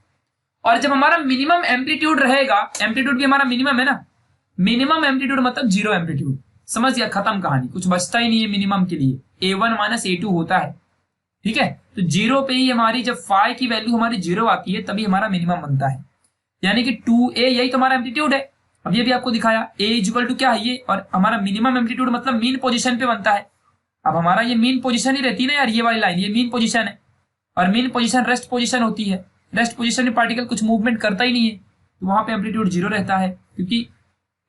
और जब हमारा मिनिमम एम्पलीट्यूड रहेगा, एम्पलीट्यूड भी हमारा मिनिमम है ना, मिनिमम एम्पलीट्यूड मतलब जीरो एम्पलीट्यूड, समझ गया, खत्म कहानी, कुछ बचता ही नहीं है मिनिमम के लिए, A1 माइनस A2 होता है, ठीक है। तो जीरो पे ही हमारी, जब फाई की वैल्यू हमारी जीरो आती है तभी हमारा मिनिमम बनता है, यानी कि 2A, यही तो हमारा एम्पलीट्यूड है। अब ये भी आपको दिखाया, A इक्वल टू क्या है ये, और हमारा मिनिमम एम्पलीट्यूड मतलब मीन पोजीशन पे बनता है। अब हमारा ये मीन पोजीशन ही रहती है ना यार, ये वाली लाइन, ये मीन पोजीशन है, और मीन पोजीशन रेस्ट पोजीशन होती है। रेस्ट पोजीशन में पार्टिकल कुछ मूवमेंट करता ही नहीं है, तो वहां पे एम्पलीट्यूड जीरो रहता है, क्योंकि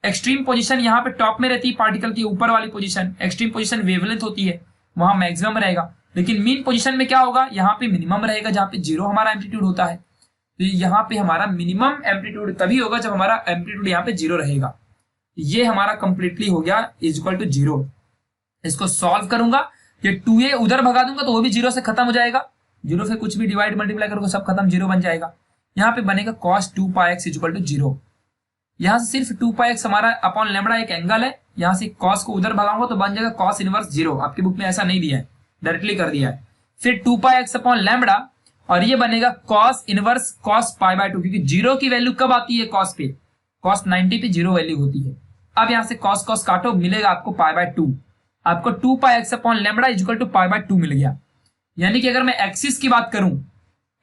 एक्सट्रीम पोजीशन यहाँ पे टॉप में रहती है, पार्टिकल की ऊपर वाली पोजीशन, एक्सट्रीम पोजीशन वेवलेंथ होती है, वहां मैक्सिमम रहेगा। लेकिन मीन पोजीशन में क्या होगा, यहाँ पे मिनिमम रहेगा, जहाँ पे जीरो हमारा एम्पलीट्यूड होता है। तो यहाँ पे हमारा मिनिमम एम्पलीट्यूड तभी होगा जब हमारा एम्पलीट्यूड यहाँ पे जीरो रहेगा। ये हमारा कंप्लीटली हो गया इज इक्वल टू जीरो। इसको सॉल्व करूंगा, ये 2A उधर भगा दूंगा तो वो भी जीरो से खत्म हो जाएगा, जीरो से कुछ भी डिवाइड मल्टीप्लाई करोगे सब खत्म, जीरो बन जाएगा। यहाँ पे बनेगा cos 2πx is equal to zero. यहाँ से सिर्फ 2πx हमारा अपॉन लैम्बडा एक एंगल है, यहाँ से cos को उधर भगाऊंगा तो बन जाएगा cos इनवर्स जीरो। आपकी बुक में ऐसा नहीं दिया है, डायरेक्टली कर दिया है। फिर 2πx अपॉन लैम्बडा, और ये बनेगा cos इनवर्स cos π/2, क्योंकि जीरो की वैल्यू कब आती है cos पे, cos 90 पे जीरो वैल्यू होती है। अब यहाँ से cos cos काटो, मिलेगा आपको π/2, आपको 2πx upon lambda is equal to π/2 मिल गया। यानी कि अगर मैं एक्सिस की बात करूं,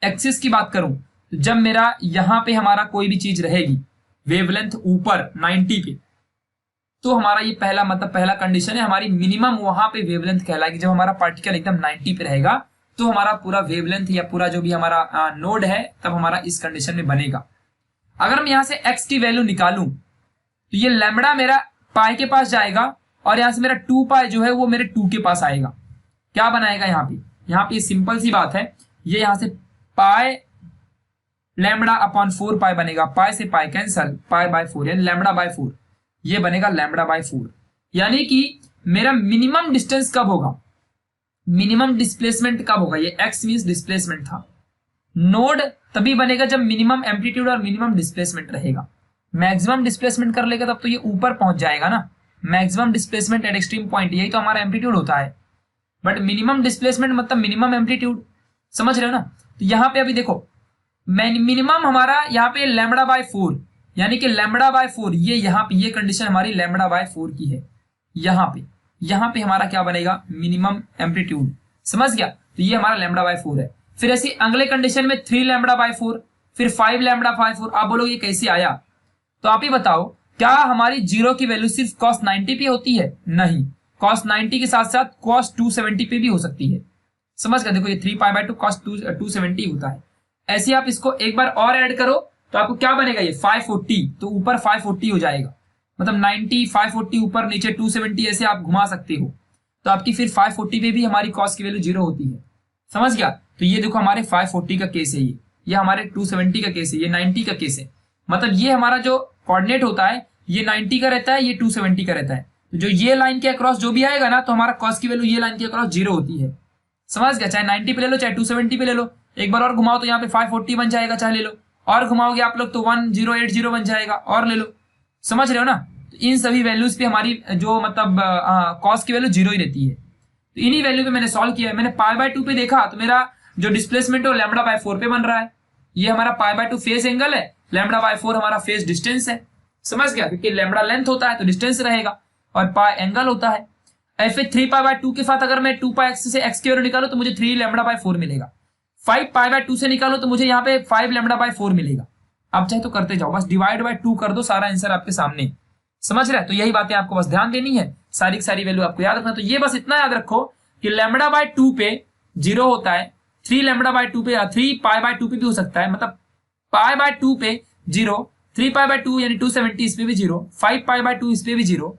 एक्सिस की बात करूं, तो जब मेरा यहां पे हमारा कोई भी चीज रहेगी वेवलेंथ ऊपर 90 पे, तो हमारा ये पहला मतलब पहला कंडीशन है, हमारी मिनिमम वहां पे वेवलेंथ कहलाएगी। जब हमारा पार्टिकल एकदम 90 पे रहेगा तो हमारा पूरा वेवलेंथ या पूरा जो भी हमारा नोड है, तब हमारा इस कंडीशन में बनेगा। अगर मैं यहाँ से एक्स की वैल्यू निकालूं तो ये लैम्बडा मेरा पाई के पास जाएगा, और यहाँ से मेरा 2π जो है वो मेरे 2 के पास आएगा। क्या बनाएगा यहाँ पे सिंपल सी बात है, ये यहां से पाई लैम्बडा अपॉन 4π बनेगा, पाई से पाई कैंसल, π/4 यानी लैम्बडा बाय 4, ये बनेगा लैम्बडा बाय 4। यानी कि मेरा मिनिमम डिस्टेंस कब होगा, मिनिमम डिस्प्लेसमेंट कब होगा, ये x मींस डिस्प्लेसमेंट था। नोड तभी बनेगा जब मिनिमम एम्पलीट्यूड और मिनिमम डिस्प्लेसमेंट रहेगा। मैक्सिमम डिस्प्लेसमेंट कर लेगा तब तो ये ऊपर पहुंच जाएगा ना, maximum displacement eight extreme point, यही तो हमारा एम्पलीट्यूड होता है। बट मिनिमम डिस्प्लेसमेंट मतलब मिनिमम एम्पलीट्यूड, समझ रहे हो ना। तो यहाँ पे अभी देखो मिनिमम हमारा यहाँ पे लैम्बडा बाय 4, यानी कि लैम्बडा बाय 4, ये यहाँ पे ये कंडीशन हमारी लैम्बडा बाय 4 की है। यहाँ पे हमारा क्या बनेगा, मिनिमम एम्पलीट्यूड, समझ गया। तो ये हमारा लैम्बडा बाय 4 है। फिर ऐसी अगले कंडीशन में 3 लैम्बडा बाय 4, फिर 5 लैम्बडा बाय 4। आप बोलोगे ये कैसे आया, तो आप ही बताओ, क्या हमारी जीरो की वैल्यू सिर्फ cos 90 पे होती है? नहीं, cos 90 के साथ साथ cos 270 पे भी हो सकती है, समझ गए। देखो ये 3π/2 cos 270 होता है। ऐसे आप इसको एक बार और ऐड करो तो आपको क्या बनेगा, ये 540, तो ऊपर 540 हो जाएगा, मतलब 90 540 ऊपर नीचे 270 ऐसे आप घुमा सकते हो। तो आपकी फिर 540 पे भी हमारी cos की वैल्यू जीरो होती है, समझ गया। तो ये देखो हमारे 540 का केस है, ये हमारे 270 का केस है, ये 90 का केस है। मतलब ये हमारा जो कोऑर्डिनेट होता है ये 90 का रहता है, ये 270 का रहता है। तो जो ये लाइन के अक्रॉस जो भी आएगा ना, तो हमारा cos की वैल्यू ये लाइन के अक्रॉस जीरो होती है, समझ गया। चाहे 90 पे ले लो चाहे 270 पे ले लो, एक बार और घुमाओ तो यहाँ पे 540 बन जाएगा, चाहे ले लो, और घुमाओगे आप लोग तो 1080 बन जाएगा, और ले लो, समझ रहे हो ना। तो इन सभी वैल्यूज पे हमारी जो मतलब cos की वैल्यू जीरो ही रहती है। तो इन्हीं वैल्यू पे मैंने सॉल्व किया है। मैंने पाई बाय 2 पे देखा तो मेरा जो डिस्प्लेसमेंट है लैम्बडा बाय 4 पे बन रहा है। ये हमारा पाई बाय 2 फेस एंगल है, लैम्बडा बाय 4 हमारा फेस डिस्टेंस है। समझ गया, क्योंकि लैम्बडा लेंथ होता है तो डिस्टेंस रहेगा और पाई एंगल होता है। फिर 3 पाई बाय 2 के साथ अगर मैं 2 पाई एक्स से एक्स की वैल्यू निकालू तो मुझे 3 लैम्बडा बाय 4 मिलेगा। 5 पाई बाय 2 से निकालो तो मुझे यहाँ पे 5 लैम्बडा बाय 4 मिलेगा। आप चाहे तो करते जाओ, बस डिवाइड बाय 2 कर दो, सारा आंसर आपके सामने। समझ रहे हैं? तो यही बातें आपको बस ध्यान देनी है, सारी की सारी वैल्यू आपको याद रखना। तो ये बस इतना याद रखो कि लैम्बडा बाय 2 पे 0 होता है, 3 लैम्बडा बाय 2 पे 3 पाई बाय 2 पे भी हो सकता है, मतलब पाई बाय 2 पे 0, 3 पाई बाय 2 यानी 270 इस पे भी 0, 5 पाई बाय 2 इस पे भी 0।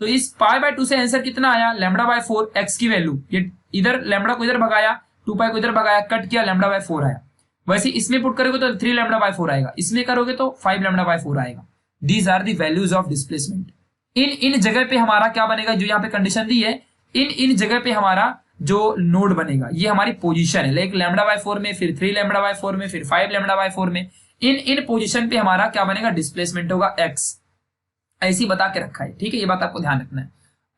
तो इस पाई बाय 2 से आंसर कितना आया? लैम्बडा बाय 4 एक्स की वैल्यू, ये इधर लैम्बडा को इधर भगाया, 2 पाई को इधर भगाया, कट किया, लैम्बडा बाय 4 आया। वैसे इसमें पुट करोगे तो 3 लैम्बडा बाय 4 आएगा, इसमें करोगे तो 5 लैम्बडा बाय 4 आएगा। These are the values of displacement. इन जगह पे हमारा क्या बनेगा, जो यहाँ पे कंडीशन दी है, इन जगह पे हमारा जो नोड बनेगा ये हमारी पोजीशन है, लाइक लैम्बडा बाय 4 में, फिर 3 लैम्बडा बाय 4 में, फिर 5 लैम्बडा बाय 4 में। इन पोजीशन पे हमारा क्या बनेगा? डिस्प्लेसमेंट होगा एक्स। ऐसी बता के रखा है, ठीक है, ये बात आपको ध्यान रखना है।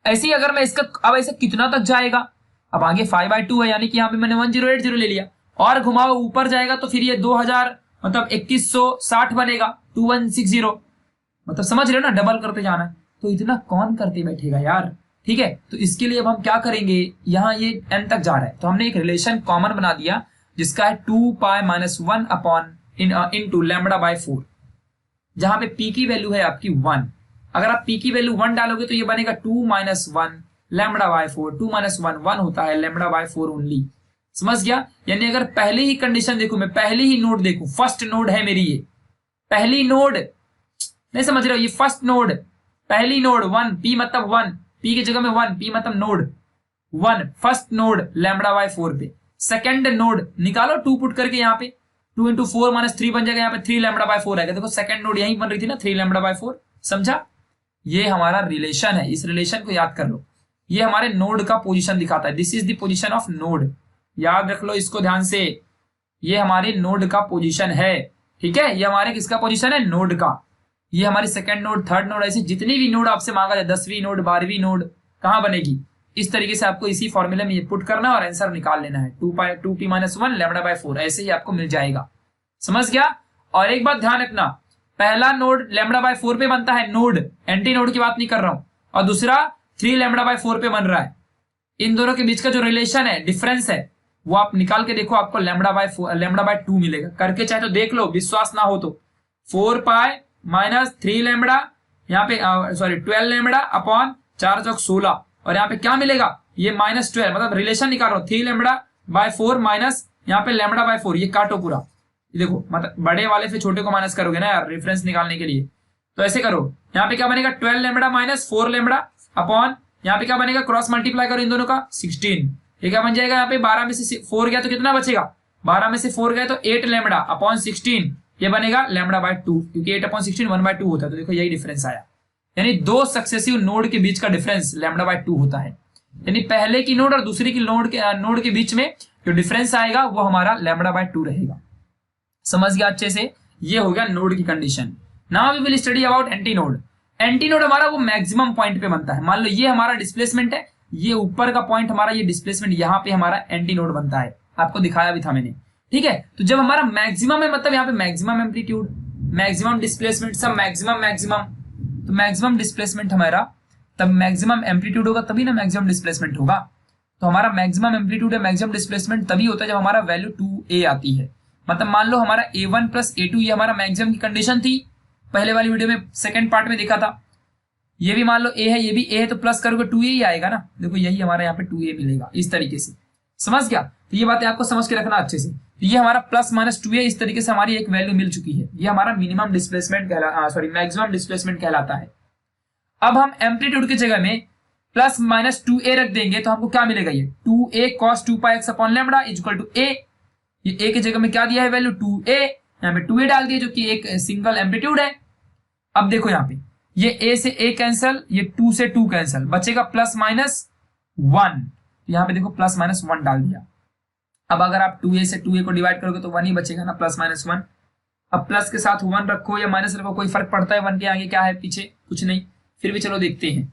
ऐसे ही अगर मैं इसका अब ऐसे कितना तक जाएगा, अब आगे 5 बाय 2 है यानी कि यहाँ पे मैंने 1080 ले लिया, और घुमाओ ऊपर जाएगा तो फिर ये 2000 मतलब 2160 बनेगा, 2160, मतलब समझ रहे हो ना, डबल करते जाना है। तो इतना कौन करते बैठेगा यार, ठीक है। तो इसके लिए अब हम क्या करेंगे, यहाँ ये n तक जा रहा है तो हमने एक रिलेशन कॉमन बना दिया जिसका है 2 pi minus 1 upon into lambda by 4, जहां पे p की वैल्यू है आपकी 1। अगर आप p की वैल्यू 1 डालोगे तो ये बनेगा 2 माइनस 1 लैम्बडा बाय 4। 2 माइनस 1 होता है, लैम्बडा बाय 4 ओनली। समझ गया? यानी अगर पहले ही कंडीशन देखूं, मैं पहले ही नोड देखूं, फर्स्ट नोड है मेरी, ये पहली नोड, नहीं समझ रहे हो, ये फर्स्ट नोड, पहली नोड 1, p मतलब 1, p की जगह में 1, p मतलब node 1, first node lambda by 4 पे। सेकंड नोड निकालो 2 पुट करके, यहाँ पे 2 इंटू 4 माइनस 3 बन जाएगा, यहाँ पे 3 लैम्बडा बाय 4 आएगा। देखो सेकंड नोड यहीं बन रही थी ना, 3 लैम्बडा बाय 4। समझा? ये हमारा रिलेशन है, इस रिलेशन को याद कर लो। ये हमारे नोड का पोजीशन दिखाता है, this is the position of node, याद रख लो इसको ध्यान से। ये हमारे नोड का पोजीशन है, ठीक है, ये हमारे किसका पोजीशन है? नोड का। ये हमारी सेकंड नोड, थर्ड नोड, ऐसी जितनी भी नोड आपसे मांगा जाए, 10वीं नोड, 12वीं नोड कहां बनेगी, इस तरीके से आपको इसी फॉर्मूले में ये पुट करना है और आंसर निकाल लेना है। 2p माइनस 1 लैम्बडा बाय 4, ऐसे ही आपको मिल जाएगा। समझ गया? और एक बात ध्यान रखना, पहला नोड लैम्बडा बाय 4 पे बनता है, नोड, एंटी नोड की बात नहीं कर रहा हूं, और दूसरा 3 लैम्बडा बाय 4 पे बन रहा है। इन दोनों के बीच का जो रिलेशन है, डिफरेंस है, वो आप निकाल के देखो, आपको लैम्बडा बाय 2 मिलेगा। करके चाहे तो देख लो, विश्वास ना हो तो। 4 पाई माइनस 3 लैम्बडा, यहाँ पे सॉरी 12 लैम्बडा अपॉन 4 चौक 16, और यहाँ पे क्या मिलेगा, ये -12, मतलब रिलेशन निकाल रहा हूँ, 3 लैम्बडा बाय 4 माइनस यहाँ पे लैम्बडा बाय 4, ये काटो पूरा, ये देखो, मतलब बड़े वाले से छोटे को माइनस करोगे ना यार, रेफरेंस निकालने के लिए, तो ऐसे करो। यहाँ पे क्या बनेगा, 12 लैम्बडा माइनस 4 लैम्बडा अपॉन, यहाँ पे क्या बनेगा, क्रॉस मल्टीप्लाई करो इन दोनों का, 16। ये क्या बन जाएगा, यहाँ पे 12 में से 4 गया तो कितना बचेगा, 12 में से 4 गए तो 8 लैम्बडा अपॉन 16, ये बनेगा लैम्बडा बाय 2, क्योंकि 8 अपॉन 16 1 बाय 2 होता है। तो देखो यही डिफरेंस आया, यानी दो सक्सेसिव नोड के बीच का डिफरेंस लैम्बडा बाय 2 होता है। यानी पहले की नोड और दूसरी की नोड के बीच में जो डिफरेंस आएगा वो हमारा लैम्बडा बाय 2 रहेगा। समझ गया अच्छे से? ये हो गया नोड की condition. Now we will study about anti node. Anti node हमारा वो मैक्सिमम पॉइंट पे बनता है। मान लो ये हमारा डिस्प्लेसमेंट है, ये ऊपर का पॉइंट हमारा, ये डिस्प्लेसमेंट, यहाँ पे हमारा एंटी नोड बनता है, आपको दिखाया भी था मैंने, ठीक है। तो जब हमारा मैक्सिमम है, मतलब यहाँ पे मैक्सिमम एम्पलीट्यूड, मैक्सिमम डिस्प्लेसमेंट, सब मैक्सिमम, तो मैक्सिमम डिस्प्लेसमेंट हमारा, तब मैक्सिमम एम्पलीट्यूड होगा तभी ना मैक्सिमम डिस्प्लेसमेंट होगा। तो हमारा मैक्सिमम एम्पलीट्यूड है, मैक्सिमम डिस्प्लेसमेंट तभी होता है जब हमारा वैल्यू 2a आती है। मतलब मान लो हमारा a1 प्लस a2 ये हमारा मैक्सिमम की कंडीशन थी, पहले वाली वीडियो में सेकंड पार्ट में देखा था। ये भी मान लो a है, ये भी a है, तो प्लस करोगे 2a ही आएगा ना। देखो यही हमारा यहाँ पे 2a मिलेगा इस तरीके से। समझ गया? तो ये बातें आपको समझ के रखना अच्छे से। तो ये हमारा प्लस माइनस 2a, इस तरीके से हमारी एक वैल्यू मिल चुकी है। ये हमारा मिनिमम डिस्प्लेसमेंट मैक्सिमम डिस्प्लेसमेंट कहलाता है। अब हम एम्पलीट्यूड की जगह में प्लस माइनस 2a रख देंगे तो हमको क्या मिलेगा, ये 2a cos 2 pi x upon lambda is equal to a। ये a की जगह में क्या दिया है वैल्यू 2a, यहाँ पे 2a डाल दिया जो कि एक सिंगल एम्पलीट्यूड है। अब देखो यहाँ पे ये a से a कैंसल, ये 2 से 2 कैंसल, बचेगा प्लस माइनस 1। यहाँ पे देखो प्लस माइनस 1 डाल दिया। अब अगर आप 2a से 2a को डिवाइड करोगे तो 1 ही बचेगा ना, प्लस माइनस 1। अब प्लस के साथ 1 रखो या माइनस रखो, कोई फर्क पड़ता है? 1 के आगे क्या है, पीछे कुछ नहीं, फिर भी चलो देखते हैं।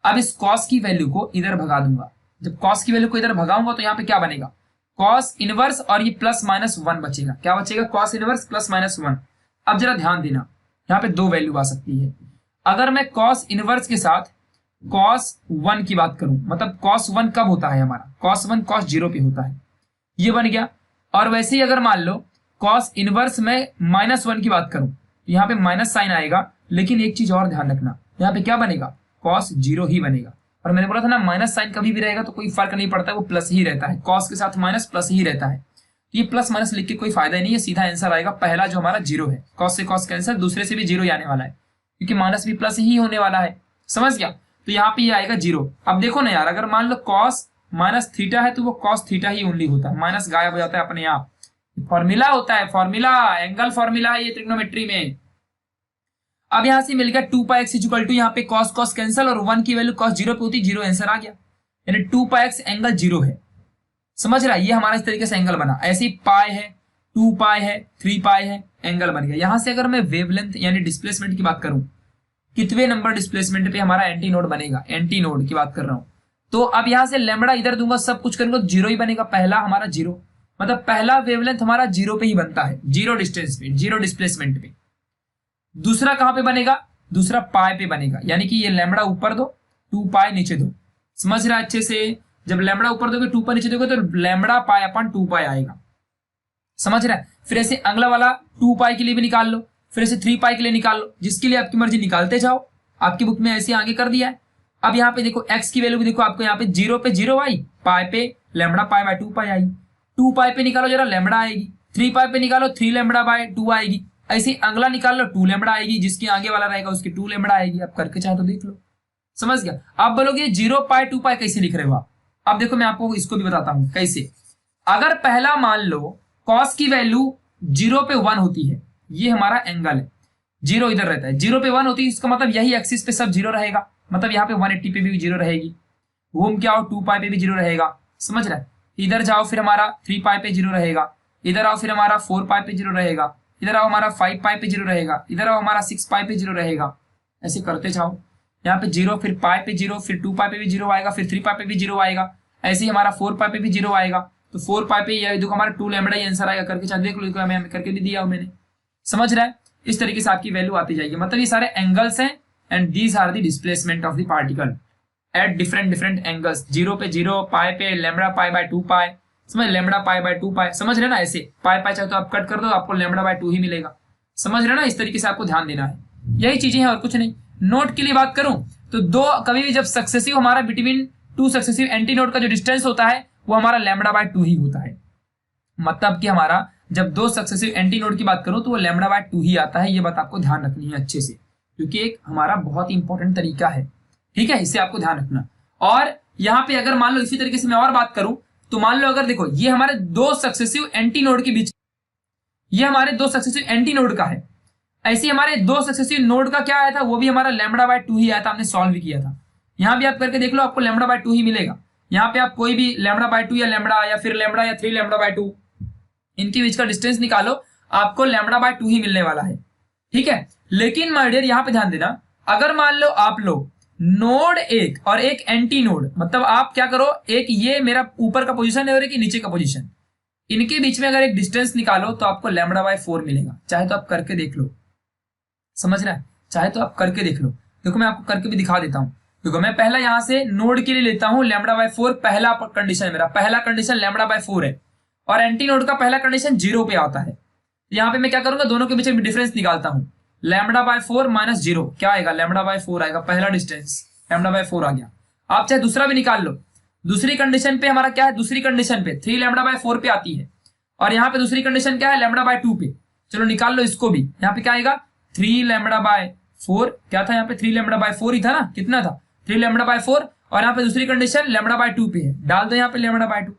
अब इस cos की वैल्यू को इधर भगा दूंगा, जब कॉस की वैल्यू को इधर भगाऊंगा तो यहाँ पे क्या बनेगा, कॉस इनवर्स और ये प्लस माइनस 1 बचेगा। क्या बचेगा, कॉस इनवर्स प्लस माइनस 1। अब जरा ध्यान देना, यहाँ पे दो वैल्यू आ सकती है। अगर मैं कॉस इनवर्स के साथ कॉस 1 की बात करूं, मतलब कॉस 1 कब होता है हमारा, कॉस 1 कॉस 0 पे होता है, ये बन गया। और वैसे ही अगर मान लो कॉस इनवर्स में -1 की बात करूं, यहाँ पे माइनस साइन आएगा, लेकिन एक चीज और ध्यान रखना, यहाँ पे क्या बनेगा, कॉस 0 ही बनेगा। और मैंने बोला था ना, माइनस साइन कभी भी रहेगा तो कोई फर्क नहीं पड़ता, वो प्लस ही रहता है, कॉस के साथ माइनस प्लस ही रहता है। ये प्लस माइनस लिख के कोई फायदा नहीं है, सीधा आंसर आएगा पहला जो हमारा 0 है, कॉस से कॉस कैंसिल, दूसरे से भी 0 ही आने वाला है, क्योंकि माइनस भी प्लस ही होने वाला है, समझ गया। तो यहाँ पे ये आएगा 0। अब देखो ना यार, अगर मान लो कॉस माइनस थीटा है तो वो कॉस थीटा ही ओनली होता है, माइनस गायब हो जाता है अपने आप, फॉर्मूला होता है, फॉर्मूला एंगल फॉर्मूला है ये ट्रिग्नोमेट्री में। अब यहां से मिल गया 2πx इक्वल टू, यहाँ पे कॉस कॉस कैंसिल और 1 की वैल्यू कॉस 0 पे होती, 0 आंसर आ गया, यानी 2πx एंगल 0 है, समझ रहा है। ये हमारा इस तरीके से एंगल बना, ऐसे ही पाई है, 2π है, 3π है, एंगल बन गया। यहां से अगर मैं वेवलेंथ यानी डिस्प्लेसमेंट की बात करूं, कितने नंबर डिस्प्लेसमेंट पे हमारा एंटी नोड बनेगा, एंटी नोड की बात कर रहा हूं, तो अब यहां से लैम्बडा इधर दूंगा, सब कुछ करूंगा, 0 ही बनेगा, पहला हमारा 0, मतलब पहला वेवलेंथ हमारा 0 पे ही बनता है, 0 डिस्टेंस पे, 0 डिस्प्लेसमेंट पे। दूसरा कहां पे बनेगा, दूसरा पाई पे बनेगा, यानी कि ये लैम्बडा ऊपर दो, 2π नीचे दो, समझ रहा है अच्छे से। जब लैम्बडा ऊपर दोगे 2π नीचे दोगे तो लैम्बडा पाई अपन 2π आएगा, समझ रहा है। फिर ऐसे अगला वाला 2π के लिए भी निकाल लो, फिर ऐसे 3π के लिए निकाल लो, जिसके लिए आपकी मर्जी निकालते जाओ, आपकी बुक में ऐसे आगे कर दिया है। अब यहाँ पे देखो x की वैल्यू भी देखो, आपको यहाँ पे 0 पे 0 आई, पाई पे लैम्बडा पाई बाय 2π आई, 2π पे निकालो जरा लैम्बडा आएगी, 3π पे निकालो 3 लैम्बडा बाय 2 आएगी, ऐसे अगला निकाल लो 2 लैम्बडा आएगी, जिसके आगे वाला रहेगा उसकी 2 लैम्बडा आएगी। आप करके चाहे तो देख लो, समझ गया। आप बोलोगे 0π 2π कैसे लिख रहे हो आप, अब देखो मैं आपको इसको भी बताता हूं कैसे। अगर पहला मान लो कॉस की वैल्यू 0 पे 1 होती है, ये हमारा एंगल है, 0 इधर रहता है, 0 पे 1 होती है, इसका मतलब यही एक्सिस पे सब 0 रहेगा, मतलब यहाँ पे 180 पे भी 0 रहेगी, घूम के आओ 2π पे भी 0 रहेगा, समझ रहा है। इधर जाओ फिर हमारा 3π पे 0 रहेगा, इधर आओ फिर हमारा 4π पे 0 रहेगा, इधर आओ हमारा 5π पे 0 रहेगा, इधर आओ हमारा 6π पे 0 रहेगा, ऐसे करते जाओ। यहाँ पे 0, फिर π पे 0, फिर 2π पे भी 0 आएगा, फिर 3π पे भी 0 आएगा, ऐसे ही हमारा 4π पे भी 0 आएगा, तो 4π पे ये देखो हमारा 2 लैम्बडा ही आंसर आएगा, करके चाहे देख लो, मैं करके भी दिया हूं मैंने, समझ रहा है। इस तरीके से आपकी वैल्यू आती जाएगी, मतलब ये सारे एंगल्स हैं and these are the displacement of the particle at different angles, 0 पे 0, पाई पे लैम्बडा पाई बाय 2π, समझ, लैम्बडा पाई बाय 2π, समझ रहे ना। ऐसे पाई पाई चाहे तो आप कट कर दो, आपको लैम्बडा बाय 2 ही मिलेगा, समझ रहे ना। इस तरीके से आपको ध्यान देना है, यही चीजें हैं और कुछ नहीं। नोट के लिए बात करूं तो दो कभी भी जब सक्सेसिव हमारा बिटवीन 2 सक्सेसिव एंटी नोड का जो डिस्टेंस होता है वो हमारा लैम्बडा बाय 2 ही होता है, मतलब कि हमारा जब 2 सक्सेसिव एंटी नोड की बात करूं तो वो लैम्बडा बाय 2 ही आता है। ये बात आपको ध्यान रखनी है अच्छे से, क्योंकि एक हमारा बहुत इंपॉर्टेंट तरीका है, ठीक है, इससे आपको ध्यान रखना। और यहाँ पे अगर मान लो इसी तरीके से मैं और बात करूं तो मान लो अगर देखो ये हमारे 2 सक्सेसिव एंटी नोड के बीच, ये हमारे 2 सक्सेसिव एंटी नोड का है, ऐसे हमारे 2 सक्सेसिव नोड का क्या आया था, वो भी हमारा लैम्बडा बाय 2 ही आया था, हमने सॉल्व भी किया था। यहाँ भी आप करके देख लो, आपको लैम्बडा बाय 2 ही मिलेगा। यहाँ पे आप कोई भी लैम्बडा बाय 2 या लैम्बडा या फिर लैम्बडा या 3 लैम्बडा बाय 2, इनके बीच का डिस्टेंस निकालो, आपको लैम्बडा बाय 2 ही मिलने वाला है, ठीक है। लेकिन माय डियर यहाँ पे ध्यान देना, अगर मान लो आप लोग नोड एक और एक एंटी नोड, मतलब आप क्या करो, एक ये मेरा ऊपर का पोजीशन है और एक नीचे का पोजीशन, इनके बीच में अगर एक डिस्टेंस निकालो तो आपको लैम्बडा बाय 4 मिलेगा। चाहे तो आप करके देख लो, समझ रहे हैं, चाहे तो आप करके देख लो। देखो मैं आपको करके भी दिखा देता हूं। देखो मैं पहला यहां से नोड के लिए लेता हूं लैम्बडा बाय 4, पहला कंडीशन मेरा, पहला कंडीशन लैम्बडा बाय 4 है और एंटी नोड का पहला कंडीशन 0 पे आता है। यहाँ पे मैं क्या करूंगा, दोनों के बीच में डिफरेंस निकालता हूं, लैम्बडा बाय 4 माइनस 0 क्या आएगा, लैम्बडा बाय 4 आएगा, पहला डिस्टेंस लैम्बडा बाय 4 आ गया। आप चाहे दूसरा भी निकाल लो, दूसरी कंडीशन पे हमारा क्या है, दूसरी कंडीशन पे 3 लैम्बडा बाय 4 पे आती है और यहाँ पे दूसरी कंडीशन क्या है, लैम्बडा बाय 2 पे। चलो निकाल लो इसको भी, यहाँ पे क्या आएगा 3 लैम्बडा बाय 4, क्या था यहाँ पे 3 लैम्बडा बाय 4 ही था ना, कितना था 3 लैम्बडा बाय 4 और यहाँ पे दूसरी कंडीशन लैम्बडा बाय 2 पे है, डाल दो यहाँ पे लैम्बडा बाय 2,